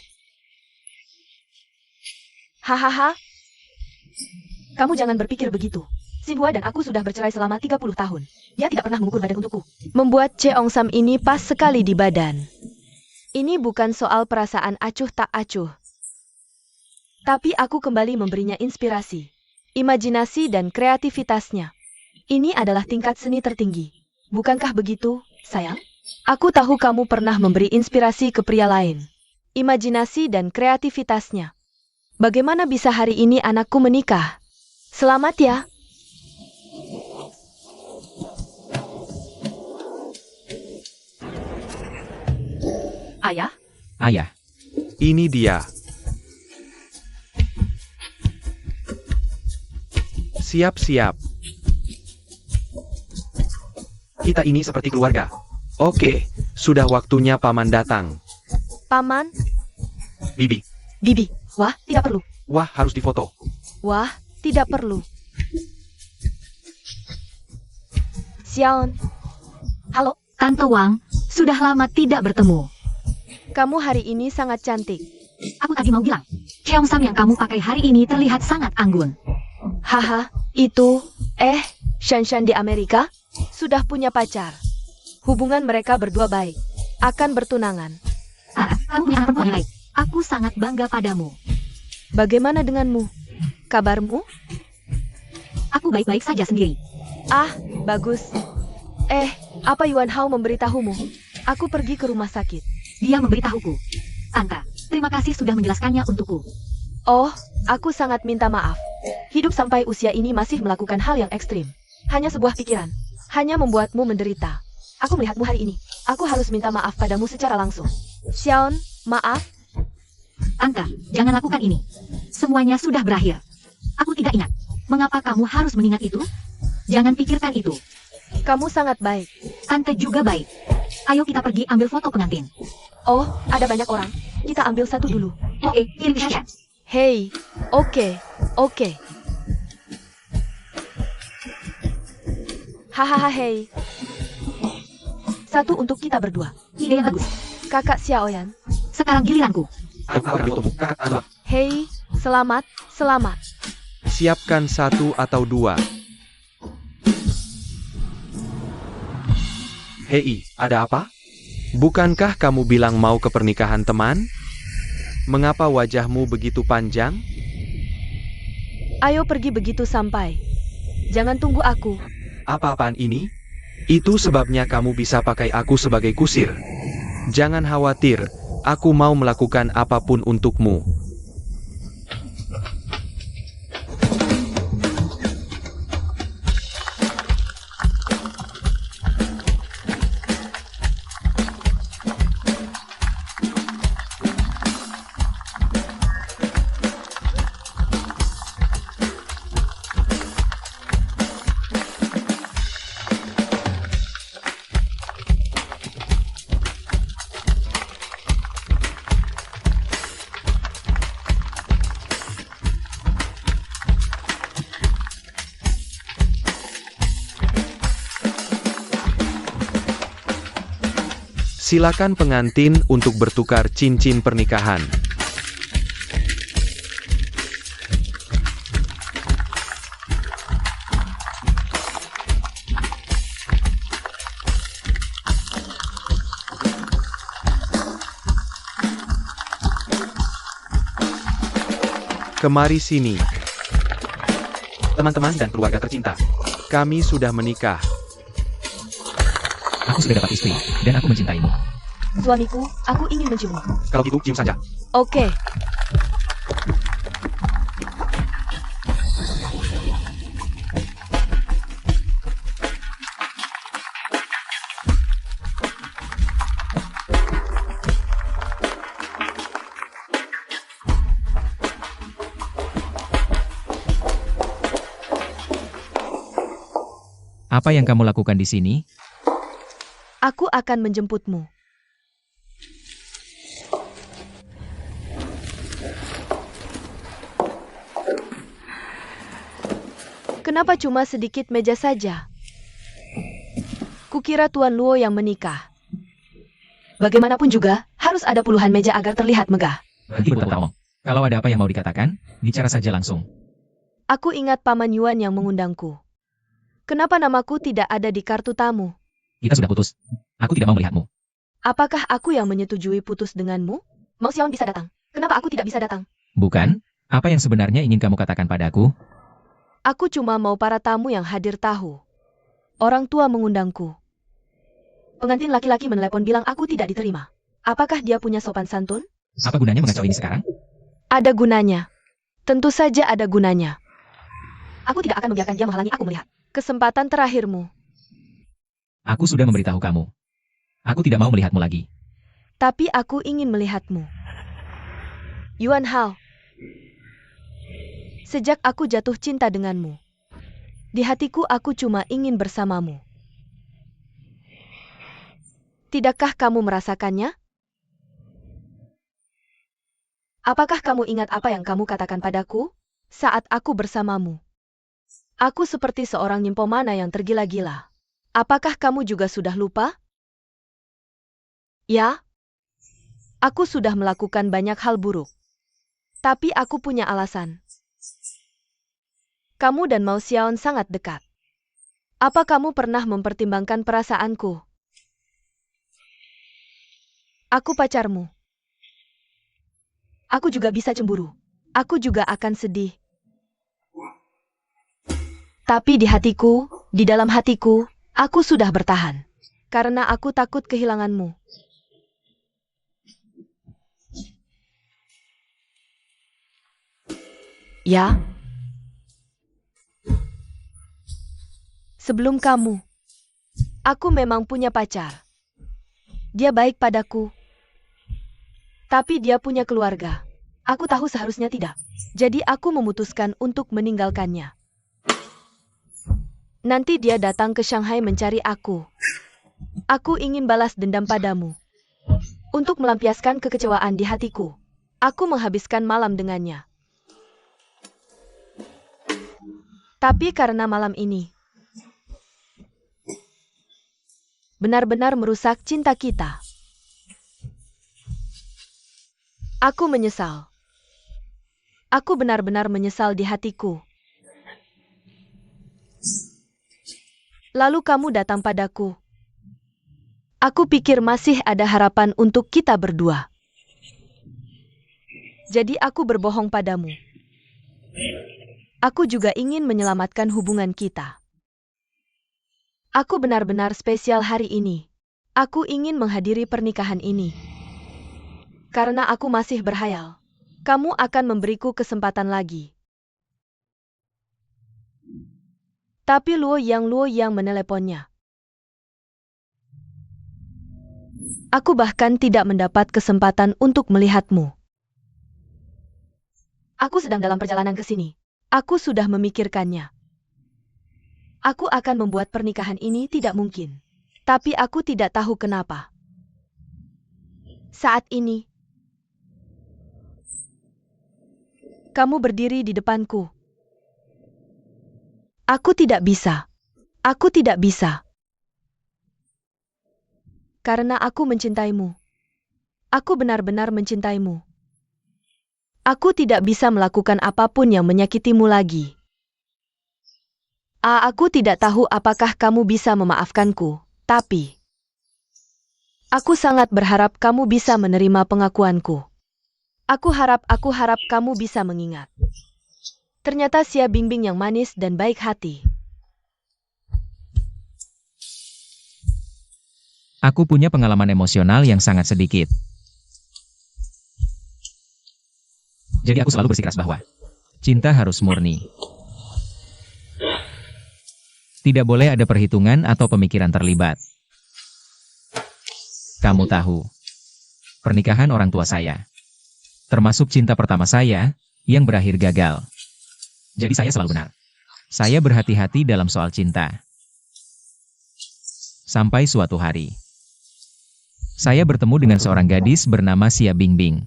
Hahaha. Kamu jangan berpikir begitu. Xinhua dan aku sudah bercerai selama 30 tahun. Dia tidak pernah mengukur badan untukku. Membuat Cheongsam ini pas sekali di badan. Ini bukan soal perasaan acuh tak acuh. Tapi aku kembali memberinya inspirasi, imajinasi dan kreativitasnya. Ini adalah tingkat seni tertinggi. Bukankah begitu, sayang? Aku tahu kamu pernah memberi inspirasi ke pria lain. Imajinasi dan kreativitasnya. Bagaimana bisa hari ini anakku menikah? Selamat ya. Ayah? Ayah, Ini dia. Siap-siap. Kita ini seperti keluarga. Oke, sudah waktunya paman datang. Paman? Bibi, Bibi. Wah, tidak perlu. wah harus difoto. Wah, tidak perlu. Xiaon. Halo, Tante Wang, sudah lama tidak bertemu. kamu hari ini sangat cantik. Aku tadi mau bilang, Cheongsam yang kamu pakai hari ini terlihat sangat anggun. Haha, itu, Shanshan di Amerika, sudah punya pacar. Hubungan mereka berdua baik. Akan bertunangan. Kamu punya anak perempuan yang baik. Aku sangat bangga padamu. Bagaimana denganmu? Kabarmu? Aku baik-baik saja sendiri. Ah, bagus. Apa Yuan Hao memberitahumu? Aku pergi ke rumah sakit. Dia memberitahuku. Tante, terima kasih sudah menjelaskannya untukku. Oh, aku sangat minta maaf. Hidup sampai usia ini masih melakukan hal yang ekstrim. Hanya sebuah pikiran. Hanya membuatmu menderita. Aku melihatmu hari ini. Aku harus minta maaf padamu secara langsung. Xiaon, maaf. Tante, jangan lakukan ini. Semuanya sudah berakhir. Aku tidak ingat. Mengapa kamu harus mengingat itu? Jangan pikirkan itu. Kamu sangat baik. Tante juga baik. Ayo kita pergi ambil foto pengantin. Oh, ada banyak orang. Kita ambil satu dulu. Oke, kirim ke Shasha. Hei, oke. Hahaha, hei. Satu untuk kita berdua. Ide yang bagus. Kakak Xiaoyan. Sekarang giliranku. Hei, selamat. Siapkan 1 atau 2. Hei, ada apa? Bukankah kamu bilang mau ke pernikahan teman? Mengapa wajahmu begitu panjang? Ayo pergi begitu sampai. Jangan tunggu aku. Apa-apaan ini? Itu sebabnya kamu bisa pakai aku sebagai kusir. Jangan khawatir, aku mau melakukan apapun untukmu. Silakan pengantin untuk bertukar cincin pernikahan. Kemari sini. Teman-teman dan keluarga tercinta, kami sudah menikah. Aku sudah dapat istri, dan aku mencintaimu. Suamiku, aku ingin menciummu. Kalau gitu, cium saja. Oke. Apa yang kamu lakukan di sini? Aku akan menjemputmu. Kenapa cuma sedikit meja saja? Kukira Tuan Luo yang menikah. Bagaimanapun juga, harus ada puluhan meja agar terlihat megah. Ibu Taong, kalau ada apa yang mau dikatakan, bicara saja langsung. Aku ingat Paman Yuan yang mengundangku. Kenapa namaku tidak ada di kartu tamu? Kita sudah putus. Aku tidak mau melihatmu. Apakah aku yang menyetujui putus denganmu? Mau Xiaon bisa datang. Kenapa aku tidak bisa datang? Bukan? Apa yang sebenarnya ingin kamu katakan padaku? Aku cuma mau para tamu yang hadir tahu. Orang tua mengundangku. Pengantin laki-laki menelepon bilang aku tidak diterima. Apakah dia punya sopan santun? Apa gunanya mengacau ini sekarang? Ada gunanya. Tentu saja ada gunanya. Aku tidak akan membiarkan dia menghalangi aku melihat. Kesempatan terakhirmu. Aku sudah memberitahu kamu. Aku tidak mau melihatmu lagi. Tapi aku ingin melihatmu. Yuan Hao. Sejak aku jatuh cinta denganmu, di hatiku aku cuma ingin bersamamu. Tidakkah kamu merasakannya? Apakah kamu ingat apa yang kamu katakan padaku saat aku bersamamu? Aku seperti seorang nyimpomana yang tergila-gila. Apakah kamu juga sudah lupa? Ya, aku sudah melakukan banyak hal buruk. Tapi aku punya alasan. Kamu dan Mao Xiaon sangat dekat. Apa kamu pernah mempertimbangkan perasaanku? Aku pacarmu. Aku juga bisa cemburu. Aku juga akan sedih. Tapi di hatiku, di dalam hatiku, aku sudah bertahan. Karena aku takut kehilanganmu. Ya. Sebelum kamu, aku memang punya pacar. Dia baik padaku. Tapi dia punya keluarga. Aku tahu seharusnya tidak. Jadi aku memutuskan untuk meninggalkannya. Nanti dia datang ke Shanghai mencari aku. Aku ingin balas dendam padamu. Untuk melampiaskan kekecewaan di hatiku, aku menghabiskan malam dengannya. Tapi karena malam ini benar-benar merusak cinta kita, aku menyesal. Aku benar-benar menyesal di hatiku. Lalu kamu datang padaku. Aku pikir masih ada harapan untuk kita berdua. Jadi aku berbohong padamu. Aku juga ingin menyelamatkan hubungan kita. Aku benar-benar spesial hari ini. Aku ingin menghadiri pernikahan ini. Karena aku masih berhayal. Kamu akan memberiku kesempatan lagi. Tapi Luo Yang meneleponnya. Aku bahkan tidak mendapat kesempatan untuk melihatmu. Aku sedang dalam perjalanan ke sini. Aku sudah memikirkannya. Aku akan membuat pernikahan ini tidak mungkin. Tapi aku tidak tahu kenapa. Saat ini, kamu berdiri di depanku. Aku tidak bisa. Aku tidak bisa. Karena aku mencintaimu. Aku benar-benar mencintaimu. Aku tidak bisa melakukan apapun yang menyakitimu lagi. Aku tidak tahu apakah kamu bisa memaafkanku, tapi aku sangat berharap kamu bisa menerima pengakuanku. Aku harap kamu bisa mengingat. Ternyata Xia Bingbing yang manis dan baik hati. Aku punya pengalaman emosional yang sangat sedikit. Jadi aku selalu bersikeras bahwa cinta harus murni. Tidak boleh ada perhitungan atau pemikiran terlibat. Kamu tahu, pernikahan orang tua saya, termasuk cinta pertama saya, yang berakhir gagal. Jadi saya selalu benar. Saya berhati-hati dalam soal cinta. Sampai suatu hari, saya bertemu dengan seorang gadis bernama Xia Bingbing.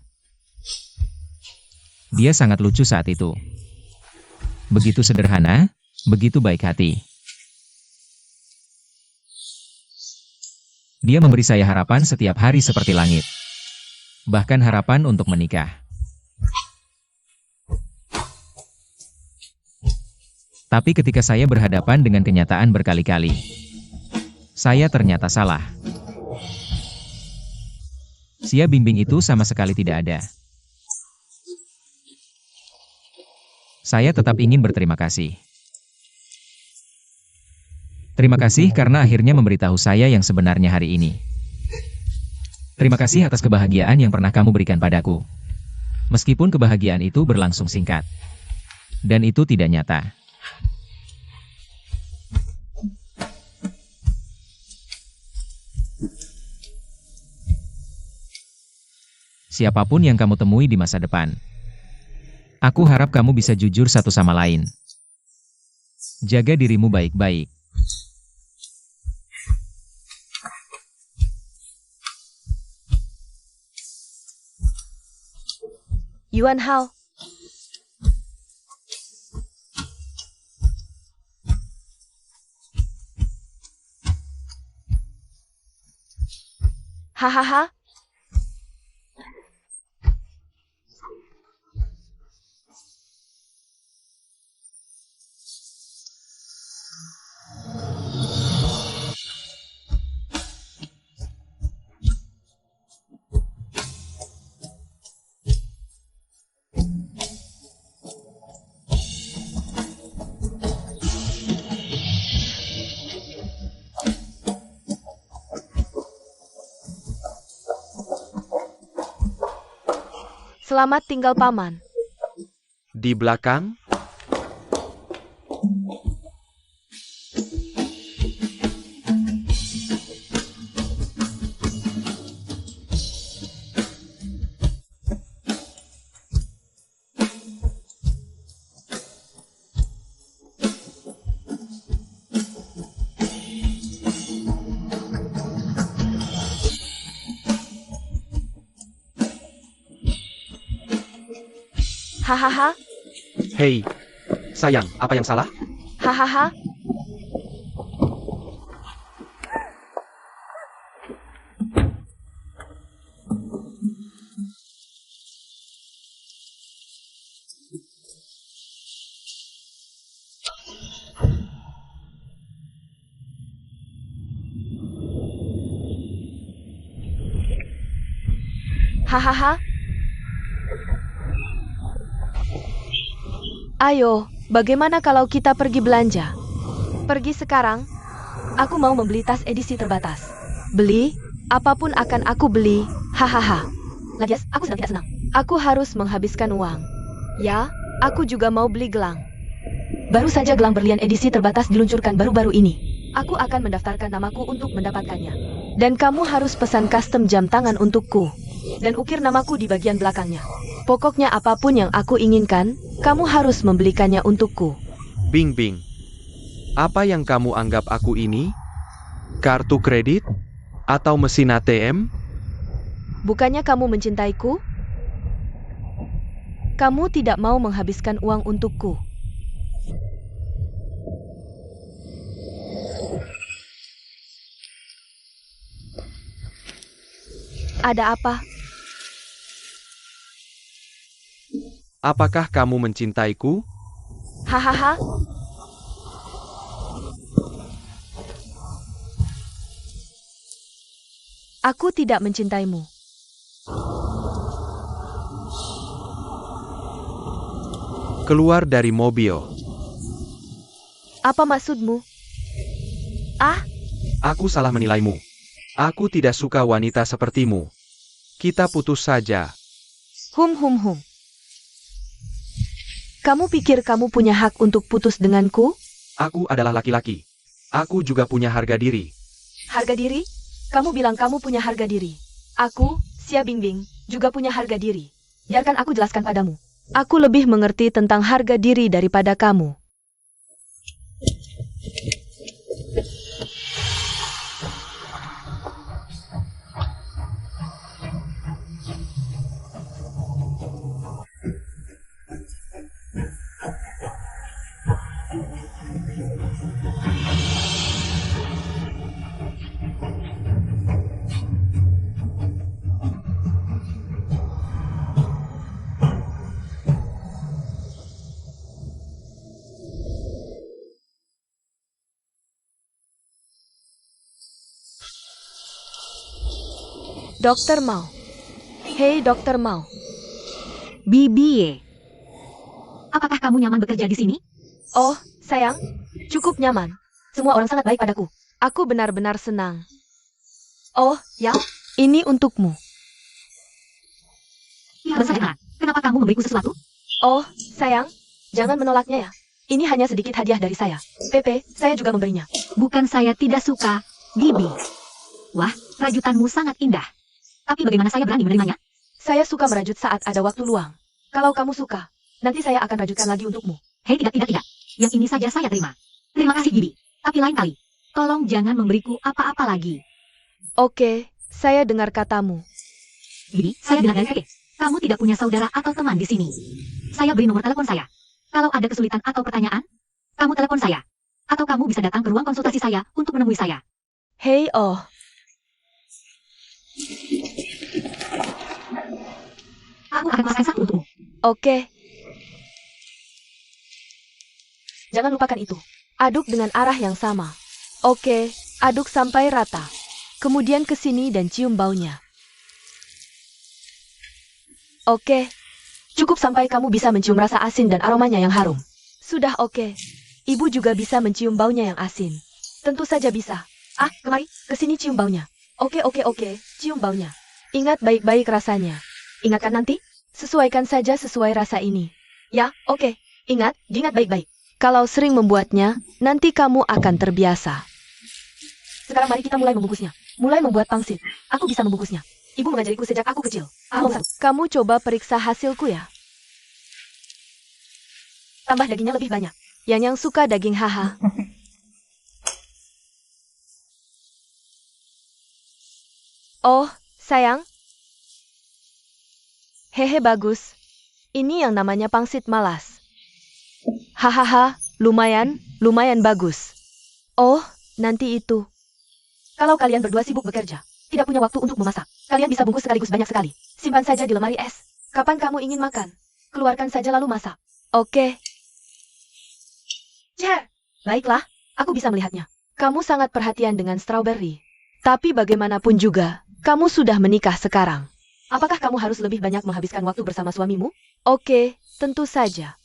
Dia sangat lucu saat itu. Begitu sederhana, begitu baik hati. Dia memberi saya harapan setiap hari seperti langit. Bahkan harapan untuk menikah. Tapi ketika saya berhadapan dengan kenyataan berkali-kali, saya ternyata salah. Xia Bingbing itu sama sekali tidak ada. Saya tetap ingin berterima kasih. Terima kasih karena akhirnya memberitahu saya yang sebenarnya hari ini. Terima kasih atas kebahagiaan yang pernah kamu berikan padaku. Meskipun kebahagiaan itu berlangsung singkat. Dan itu tidak nyata. Siapapun yang kamu temui di masa depan, aku harap kamu bisa jujur satu sama lain. Jaga dirimu baik-baik. Yuan Hao. Hahaha. Selamat tinggal paman. Di belakang, Hahaha. hei, sayang, apa yang salah? Hahaha. Hahaha. Ayo, bagaimana kalau kita pergi belanja? Pergi sekarang? Aku mau membeli tas edisi terbatas. Beli? Apapun akan aku beli. Hahaha. Lagias, aku sedang tidak senang. Aku harus menghabiskan uang. Ya, aku juga mau beli gelang. Baru saja gelang berlian edisi terbatas diluncurkan baru-baru ini. Aku akan mendaftarkan namaku untuk mendapatkannya. Dan kamu harus pesan custom jam tangan untukku. Dan ukir namaku di bagian belakangnya. Pokoknya apapun yang aku inginkan, kamu harus membelikannya untukku. Bingbing, apa yang kamu anggap aku ini? Kartu kredit? Atau mesin ATM? Bukannya kamu mencintaiku? Kamu tidak mau menghabiskan uang untukku. Ada apa? Apakah kamu mencintaiku? Hahaha. Aku tidak mencintaimu. keluar dari mobil. Apa maksudmu? Ah, Aku salah menilaimu. Aku tidak suka wanita sepertimu. Kita putus saja. hum. Kamu pikir kamu punya hak untuk putus denganku? Aku adalah laki-laki. Aku juga punya harga diri. Harga diri? Kamu bilang kamu punya harga diri. Aku, Xia Bingbing, juga punya harga diri. Biarkan aku jelaskan padamu. Aku lebih mengerti tentang harga diri daripada kamu. Dokter Mao. Hei, Dokter Mao. Bibi, apakah kamu nyaman bekerja di sini? Oh, sayang, cukup nyaman. Semua orang sangat baik padaku. Aku benar-benar senang. Oh, ya, ini untukmu. Ya, besar. Kenapa kamu memberiku sesuatu? Oh, sayang, jangan menolaknya ya. Ini hanya sedikit hadiah dari saya. Pepe, saya juga memberinya. Bukan saya tidak suka, Bibi. Wah, rajutanmu sangat indah. Tapi bagaimana saya berani menerimanya? Saya suka merajut saat ada waktu luang. Kalau kamu suka, nanti saya akan rajutkan lagi untukmu. Hei, tidak. Yang ini saja saya terima. Terima kasih, Bibi. Tapi lain kali, tolong jangan memberiku apa-apa lagi. Oke, saya dengar katamu. Bibi, saya bilang dari tadi, kamu tidak punya saudara atau teman di sini. Saya beri nomor telepon saya. Kalau ada kesulitan atau pertanyaan, kamu telepon saya. Atau kamu bisa datang ke ruang konsultasi saya untuk menemui saya. Hei, oh. Aku akan masukkan satu untukmu. Oke. Jangan lupakan itu. Aduk dengan arah yang sama. Oke, aduk sampai rata. Kemudian ke sini dan cium baunya. Oke. Cukup sampai kamu bisa mencium rasa asin dan aromanya yang harum. Sudah oke. Ibu juga bisa mencium baunya yang asin. Tentu saja bisa. Ah, kemari, ke sini cium baunya. Oke, cium baunya. Ingat baik-baik rasanya. Ingatkan nanti? Sesuaikan saja sesuai rasa ini. Ya, oke. Ingat baik-baik. Kalau sering membuatnya, nanti kamu akan terbiasa. Sekarang mari kita mulai membungkusnya. Mulai membuat pangsit. Aku bisa membungkusnya. Ibu mengajariku sejak aku kecil. Kamu coba periksa hasilku ya. Tambah dagingnya lebih banyak. Yang suka daging haha. Oh, sayang. Hehe, bagus. Ini yang namanya pangsit malas. Hahaha, lumayan bagus. Oh, nanti itu. Kalau kalian berdua sibuk bekerja, tidak punya waktu untuk memasak, kalian bisa bungkus sekaligus banyak sekali. Simpan saja di lemari es. Kapan kamu ingin makan? Keluarkan saja lalu masak. Oke. Cer, baiklah, aku bisa melihatnya. Kamu sangat perhatian dengan strawberry. Tapi bagaimanapun juga, kamu sudah menikah sekarang. Apakah kamu harus lebih banyak menghabiskan waktu bersama suamimu? Oke, tentu saja.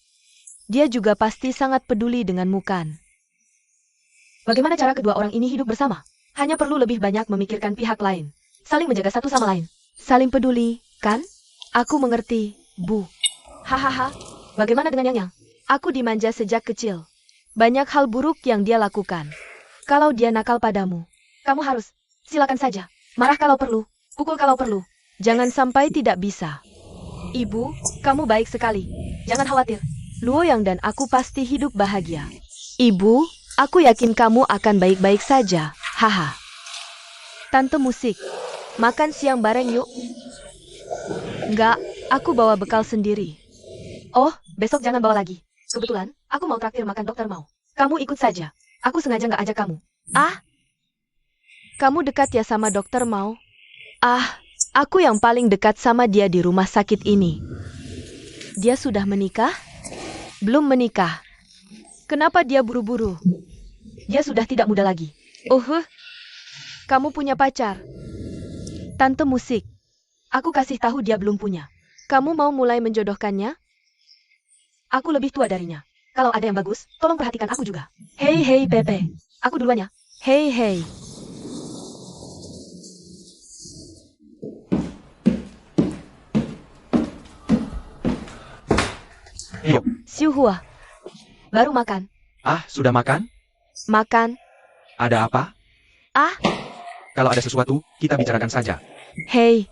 Dia juga pasti sangat peduli denganmu kan? Bagaimana cara kedua orang ini hidup bersama? Hanya perlu lebih banyak memikirkan pihak lain. Saling menjaga satu sama lain. Saling peduli, kan? Aku mengerti, Bu. Hahaha, bagaimana dengan Yang? Aku dimanja sejak kecil. Banyak hal buruk yang dia lakukan. Kalau dia nakal padamu, kamu harus, silakan saja. Marah kalau perlu, pukul kalau perlu. Jangan sampai tidak bisa. Ibu, kamu baik sekali. Jangan khawatir. Luo Yang dan aku pasti hidup bahagia. Ibu, aku yakin kamu akan baik-baik saja. Haha. Tante musik. Makan siang bareng yuk. Enggak, aku bawa bekal sendiri. Oh, besok jangan bawa lagi. Kebetulan, aku mau traktir makan Dokter Mao. Kamu ikut saja. Aku sengaja nggak ajak kamu. Ah? Kamu dekat ya sama Dokter Mao? Ah, aku yang paling dekat sama dia di rumah sakit ini. Dia sudah menikah? Belum menikah. Kenapa dia buru-buru? Dia sudah tidak muda lagi. Kamu punya pacar? Tante musik. Aku kasih tahu dia belum punya. Kamu mau mulai menjodohkannya? Aku lebih tua darinya. Kalau ada yang bagus, tolong perhatikan aku juga. Hei Pepe. Aku duluan ya. Hei. Yuk. Xiu Hua. Baru makan. Ah, sudah makan? Makan. Ada apa? Ah, Kalau ada sesuatu, kita bicarakan saja. hei.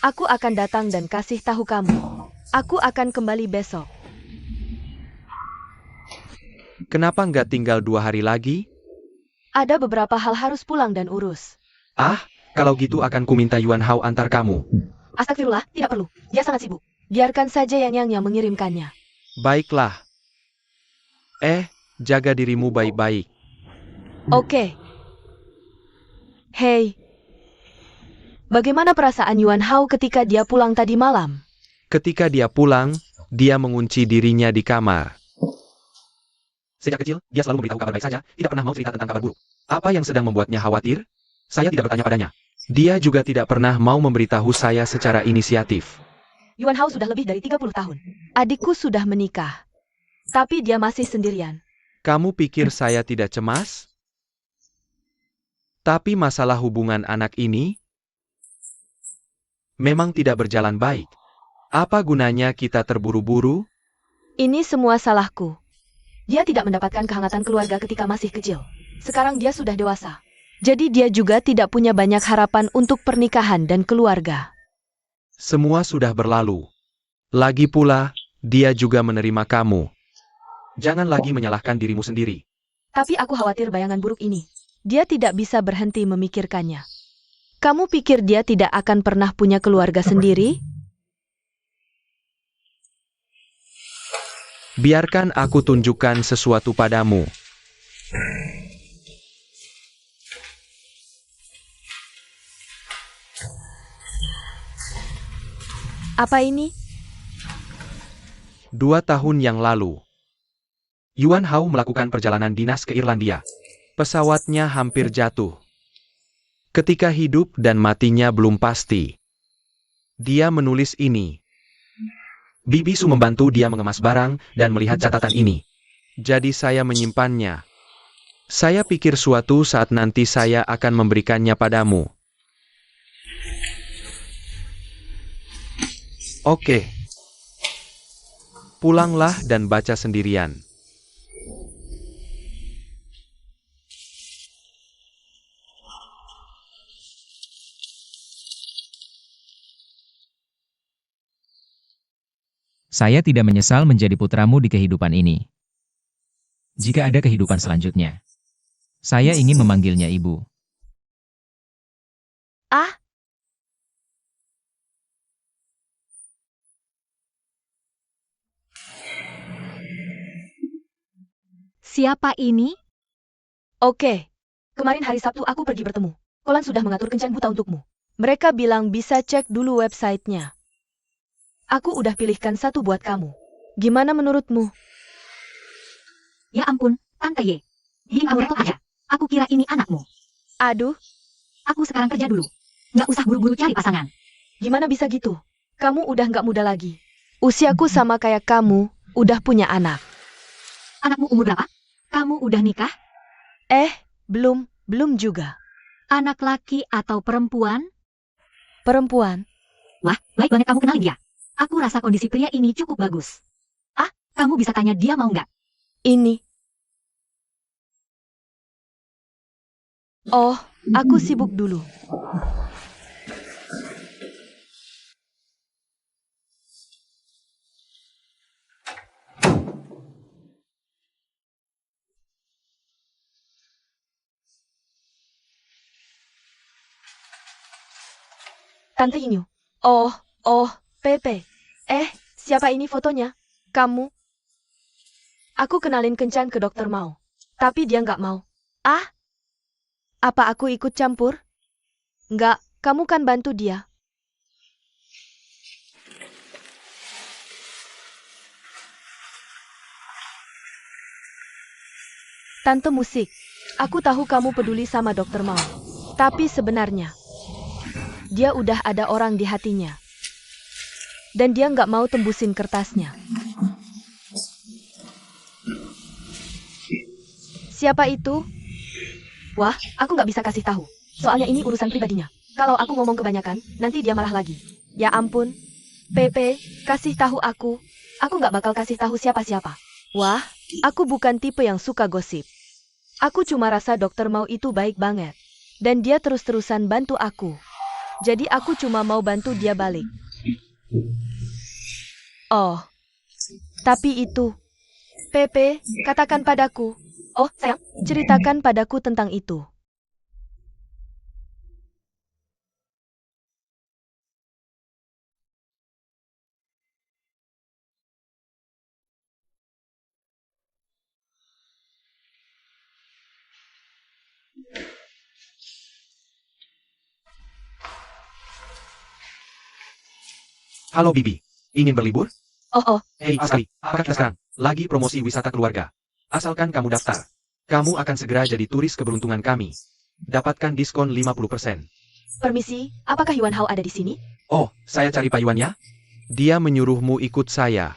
Aku akan datang dan kasih tahu kamu. Aku akan kembali besok. Kenapa nggak tinggal 2 hari lagi? Ada beberapa hal harus pulang dan urus. Ah, kalau gitu akan kuminta Yuan Hao antar kamu. Astagfirullah, tidak perlu. Dia sangat sibuk. Biarkan saja yang mengirimkannya. Baiklah. Jaga dirimu baik-baik. Oke. Hei. Bagaimana perasaan Yuan Hao ketika dia pulang tadi malam? Ketika dia pulang, dia mengunci dirinya di kamar. Sejak kecil, dia selalu memberitahu kabar baik saja, tidak pernah mau cerita tentang kabar buruk. Apa yang sedang membuatnya khawatir? Saya tidak bertanya padanya. Dia juga tidak pernah mau memberitahu saya secara inisiatif. Yuan Hao sudah lebih dari 30 tahun. Adikku sudah menikah. Tapi dia masih sendirian. Kamu pikir saya tidak cemas? Tapi masalah hubungan anak ini memang tidak berjalan baik. Apa gunanya kita terburu-buru? Ini semua salahku. Dia tidak mendapatkan kehangatan keluarga ketika masih kecil. Sekarang dia sudah dewasa. Jadi dia juga tidak punya banyak harapan untuk pernikahan dan keluarga. Semua sudah berlalu. Lagi pula, dia juga menerima kamu. Jangan lagi menyalahkan dirimu sendiri. Tapi aku khawatir bayangan buruk ini. Dia tidak bisa berhenti memikirkannya. Kamu pikir dia tidak akan pernah punya keluarga sendiri? Biarkan aku tunjukkan sesuatu padamu. Apa ini? 2 tahun yang lalu, Yuan Hao melakukan perjalanan dinas ke Irlandia. Pesawatnya hampir jatuh. Ketika hidup dan matinya belum pasti, dia menulis ini. Bibi Su membantu dia mengemas barang dan melihat catatan ini. Jadi saya menyimpannya. Saya pikir suatu saat nanti saya akan memberikannya padamu. Oke. Pulanglah dan baca sendirian. Saya tidak menyesal menjadi putramu di kehidupan ini. Jika ada kehidupan selanjutnya, saya ingin memanggilnya ibu. Ah, Siapa ini? oke. Kemarin hari Sabtu aku pergi bertemu. Kolan sudah mengatur kencan buta untukmu. Mereka bilang bisa cek dulu websitenya. Aku udah pilihkan satu buat kamu. Gimana menurutmu? Ya ampun, Tante Ye. Bikin kamu retot aja. Aku kira ini anakmu. Aduh, Aku sekarang kerja dulu. Nggak usah buru-buru cari pasangan. gimana bisa gitu? Kamu udah nggak muda lagi. Usiaku sama kayak kamu, udah punya anak. Anakmu umur berapa? Kamu udah nikah? Belum juga. Anak laki atau perempuan? Perempuan. Wah, baik banget kamu kenali dia. Aku rasa kondisi pria ini cukup bagus. Ah, kamu bisa tanya dia mau nggak? Ini. Oh, aku sibuk dulu. Tante Inyu. Oh, Pepe. Siapa ini fotonya? Kamu? Aku kenalin Kencan ke dokter Mao. Tapi dia nggak mau. Ah? Apa aku ikut campur? Nggak, kamu kan bantu dia. Tante Musik, aku tahu kamu peduli sama dokter Mao. Tapi sebenarnya, dia udah ada orang di hatinya. Dan dia nggak mau tembusin kertasnya. Siapa itu? Wah, aku nggak bisa kasih tahu. Soalnya ini urusan pribadinya. Kalau aku ngomong kebanyakan, nanti dia marah lagi. Ya ampun. Pepe, kasih tahu aku. Aku nggak bakal kasih tahu siapa-siapa. Wah, aku bukan tipe yang suka gosip. Aku cuma rasa dokter Mau itu baik banget. Dan dia terus-terusan bantu aku. Jadi aku cuma mau bantu dia balik. Oh, tapi itu. Pepe, katakan padaku. Oh, sayang, ceritakan padaku tentang itu. Halo Bibi, ingin berlibur? Oh, Hei Askari, apakah kita sekarang lagi promosi wisata keluarga? Asalkan kamu daftar, kamu akan segera jadi turis keberuntungan kami. Dapatkan diskon 50%. permisi, apakah Yuan Hao ada di sini? Oh, saya cari Pak Yuan ya. Dia menyuruhmu ikut saya.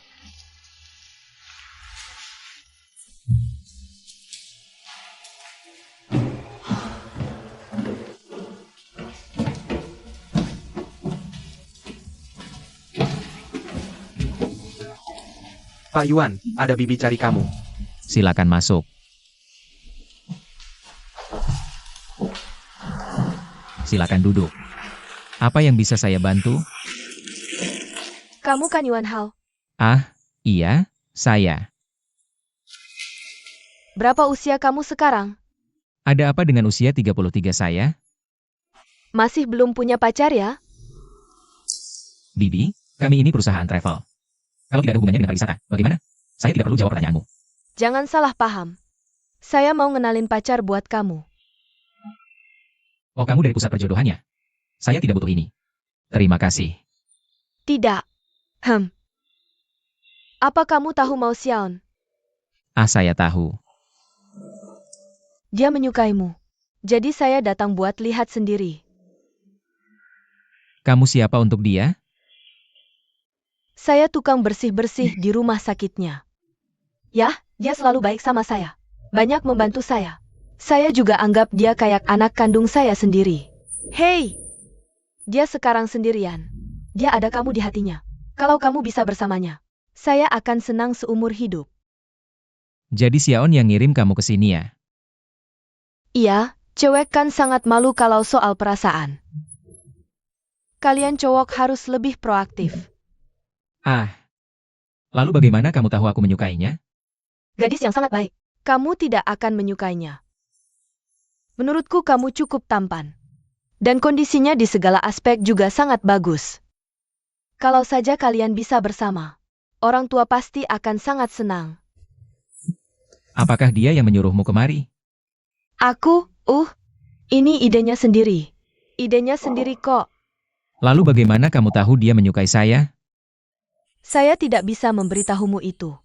Pak Yuan, ada Bibi cari kamu. Silakan masuk. Silakan duduk. Apa yang bisa saya bantu? Kamu kan Yuan Hao. Ah, iya, saya. Berapa usia kamu sekarang? Ada apa dengan usia 33 saya? Masih belum punya pacar ya? Bibi, kami ini perusahaan travel. Kalau tidak ada hubungannya dengan pariwisata, bagaimana? Saya tidak perlu jawab pertanyaanmu. Jangan salah paham. Saya mau ngenalin pacar buat kamu. Oh, kamu dari pusat perjodohannya? Saya tidak butuh ini. Terima kasih. Tidak. Apa kamu tahu Mao Xiaon? Ah, saya tahu. Dia menyukaimu. Jadi saya datang buat lihat sendiri. Kamu siapa untuk dia? Saya tukang bersih-bersih di rumah sakitnya. Ya, dia selalu baik sama saya. Banyak membantu saya. Saya juga anggap dia kayak anak kandung saya sendiri. Hei! Dia sekarang sendirian. Dia ada kamu di hatinya. Kalau kamu bisa bersamanya, saya akan senang seumur hidup. Jadi Xiaon yang ngirim kamu ke sini ya? Iya, cewek kan sangat malu kalau soal perasaan. Kalian cowok harus lebih proaktif. Ah. Lalu bagaimana kamu tahu aku menyukainya? Gadis yang sangat baik. Kamu tidak akan menyukainya. Menurutku kamu cukup tampan. Dan kondisinya di segala aspek juga sangat bagus. Kalau saja kalian bisa bersama, orang tua pasti akan sangat senang. Apakah dia yang menyuruhmu kemari? Aku, ini idenya sendiri. Idenya sendiri kok. Lalu bagaimana kamu tahu dia menyukai saya? Saya tidak bisa memberitahumu itu.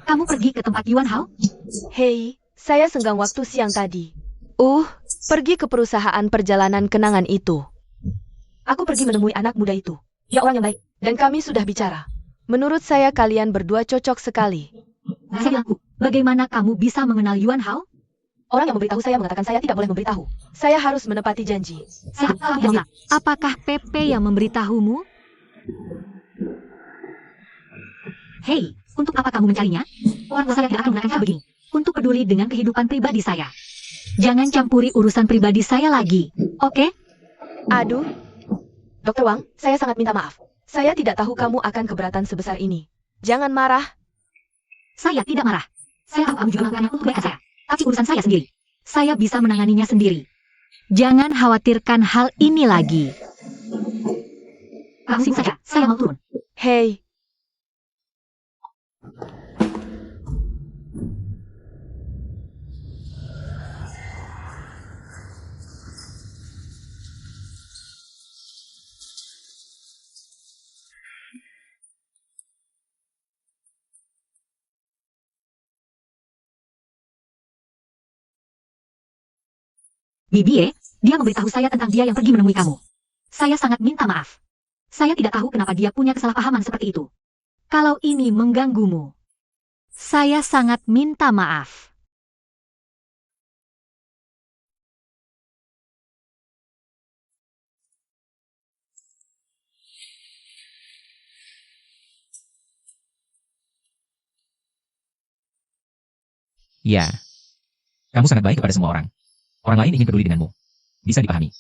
Kamu pergi ke tempat Yuan Hao? Hei, saya senggang waktu siang tadi. Pergi ke perusahaan perjalanan kenangan itu. Aku pergi menemui anak muda itu. Dia orang yang baik, dan kami sudah bicara. Menurut saya kalian berdua cocok sekali. Saya bilang, bagaimana kamu bisa mengenal Yuan Hao? Orang yang memberitahu saya mengatakan saya tidak boleh memberitahu. Saya harus menepati janji. Apakah Pepe yang memberitahumu? Hei, untuk apa kamu mencarinya? Saya tidak akan menggunakan cara begini. Untuk peduli dengan kehidupan pribadi saya. Jangan campuri urusan pribadi saya lagi, oke? Aduh. Dokter Wang, saya sangat minta maaf. Saya tidak tahu kamu akan keberatan sebesar ini. Jangan marah. Saya tidak marah. Saya tahu kamu juga melakukannya untuk kebaikan saya. Tapi urusan saya sendiri. Saya bisa menanganinya sendiri. Jangan khawatirkan hal ini lagi. Langsung saja, saya mau turun. Hei. Bibie, dia memberitahu saya tentang dia yang pergi menemui kamu. Saya sangat minta maaf. Saya tidak tahu kenapa dia punya kesalahpahaman seperti itu. Kalau ini mengganggumu, saya sangat minta maaf. Ya, kamu sangat baik kepada semua orang. Orang lain ingin peduli denganmu. Bisa dipahami.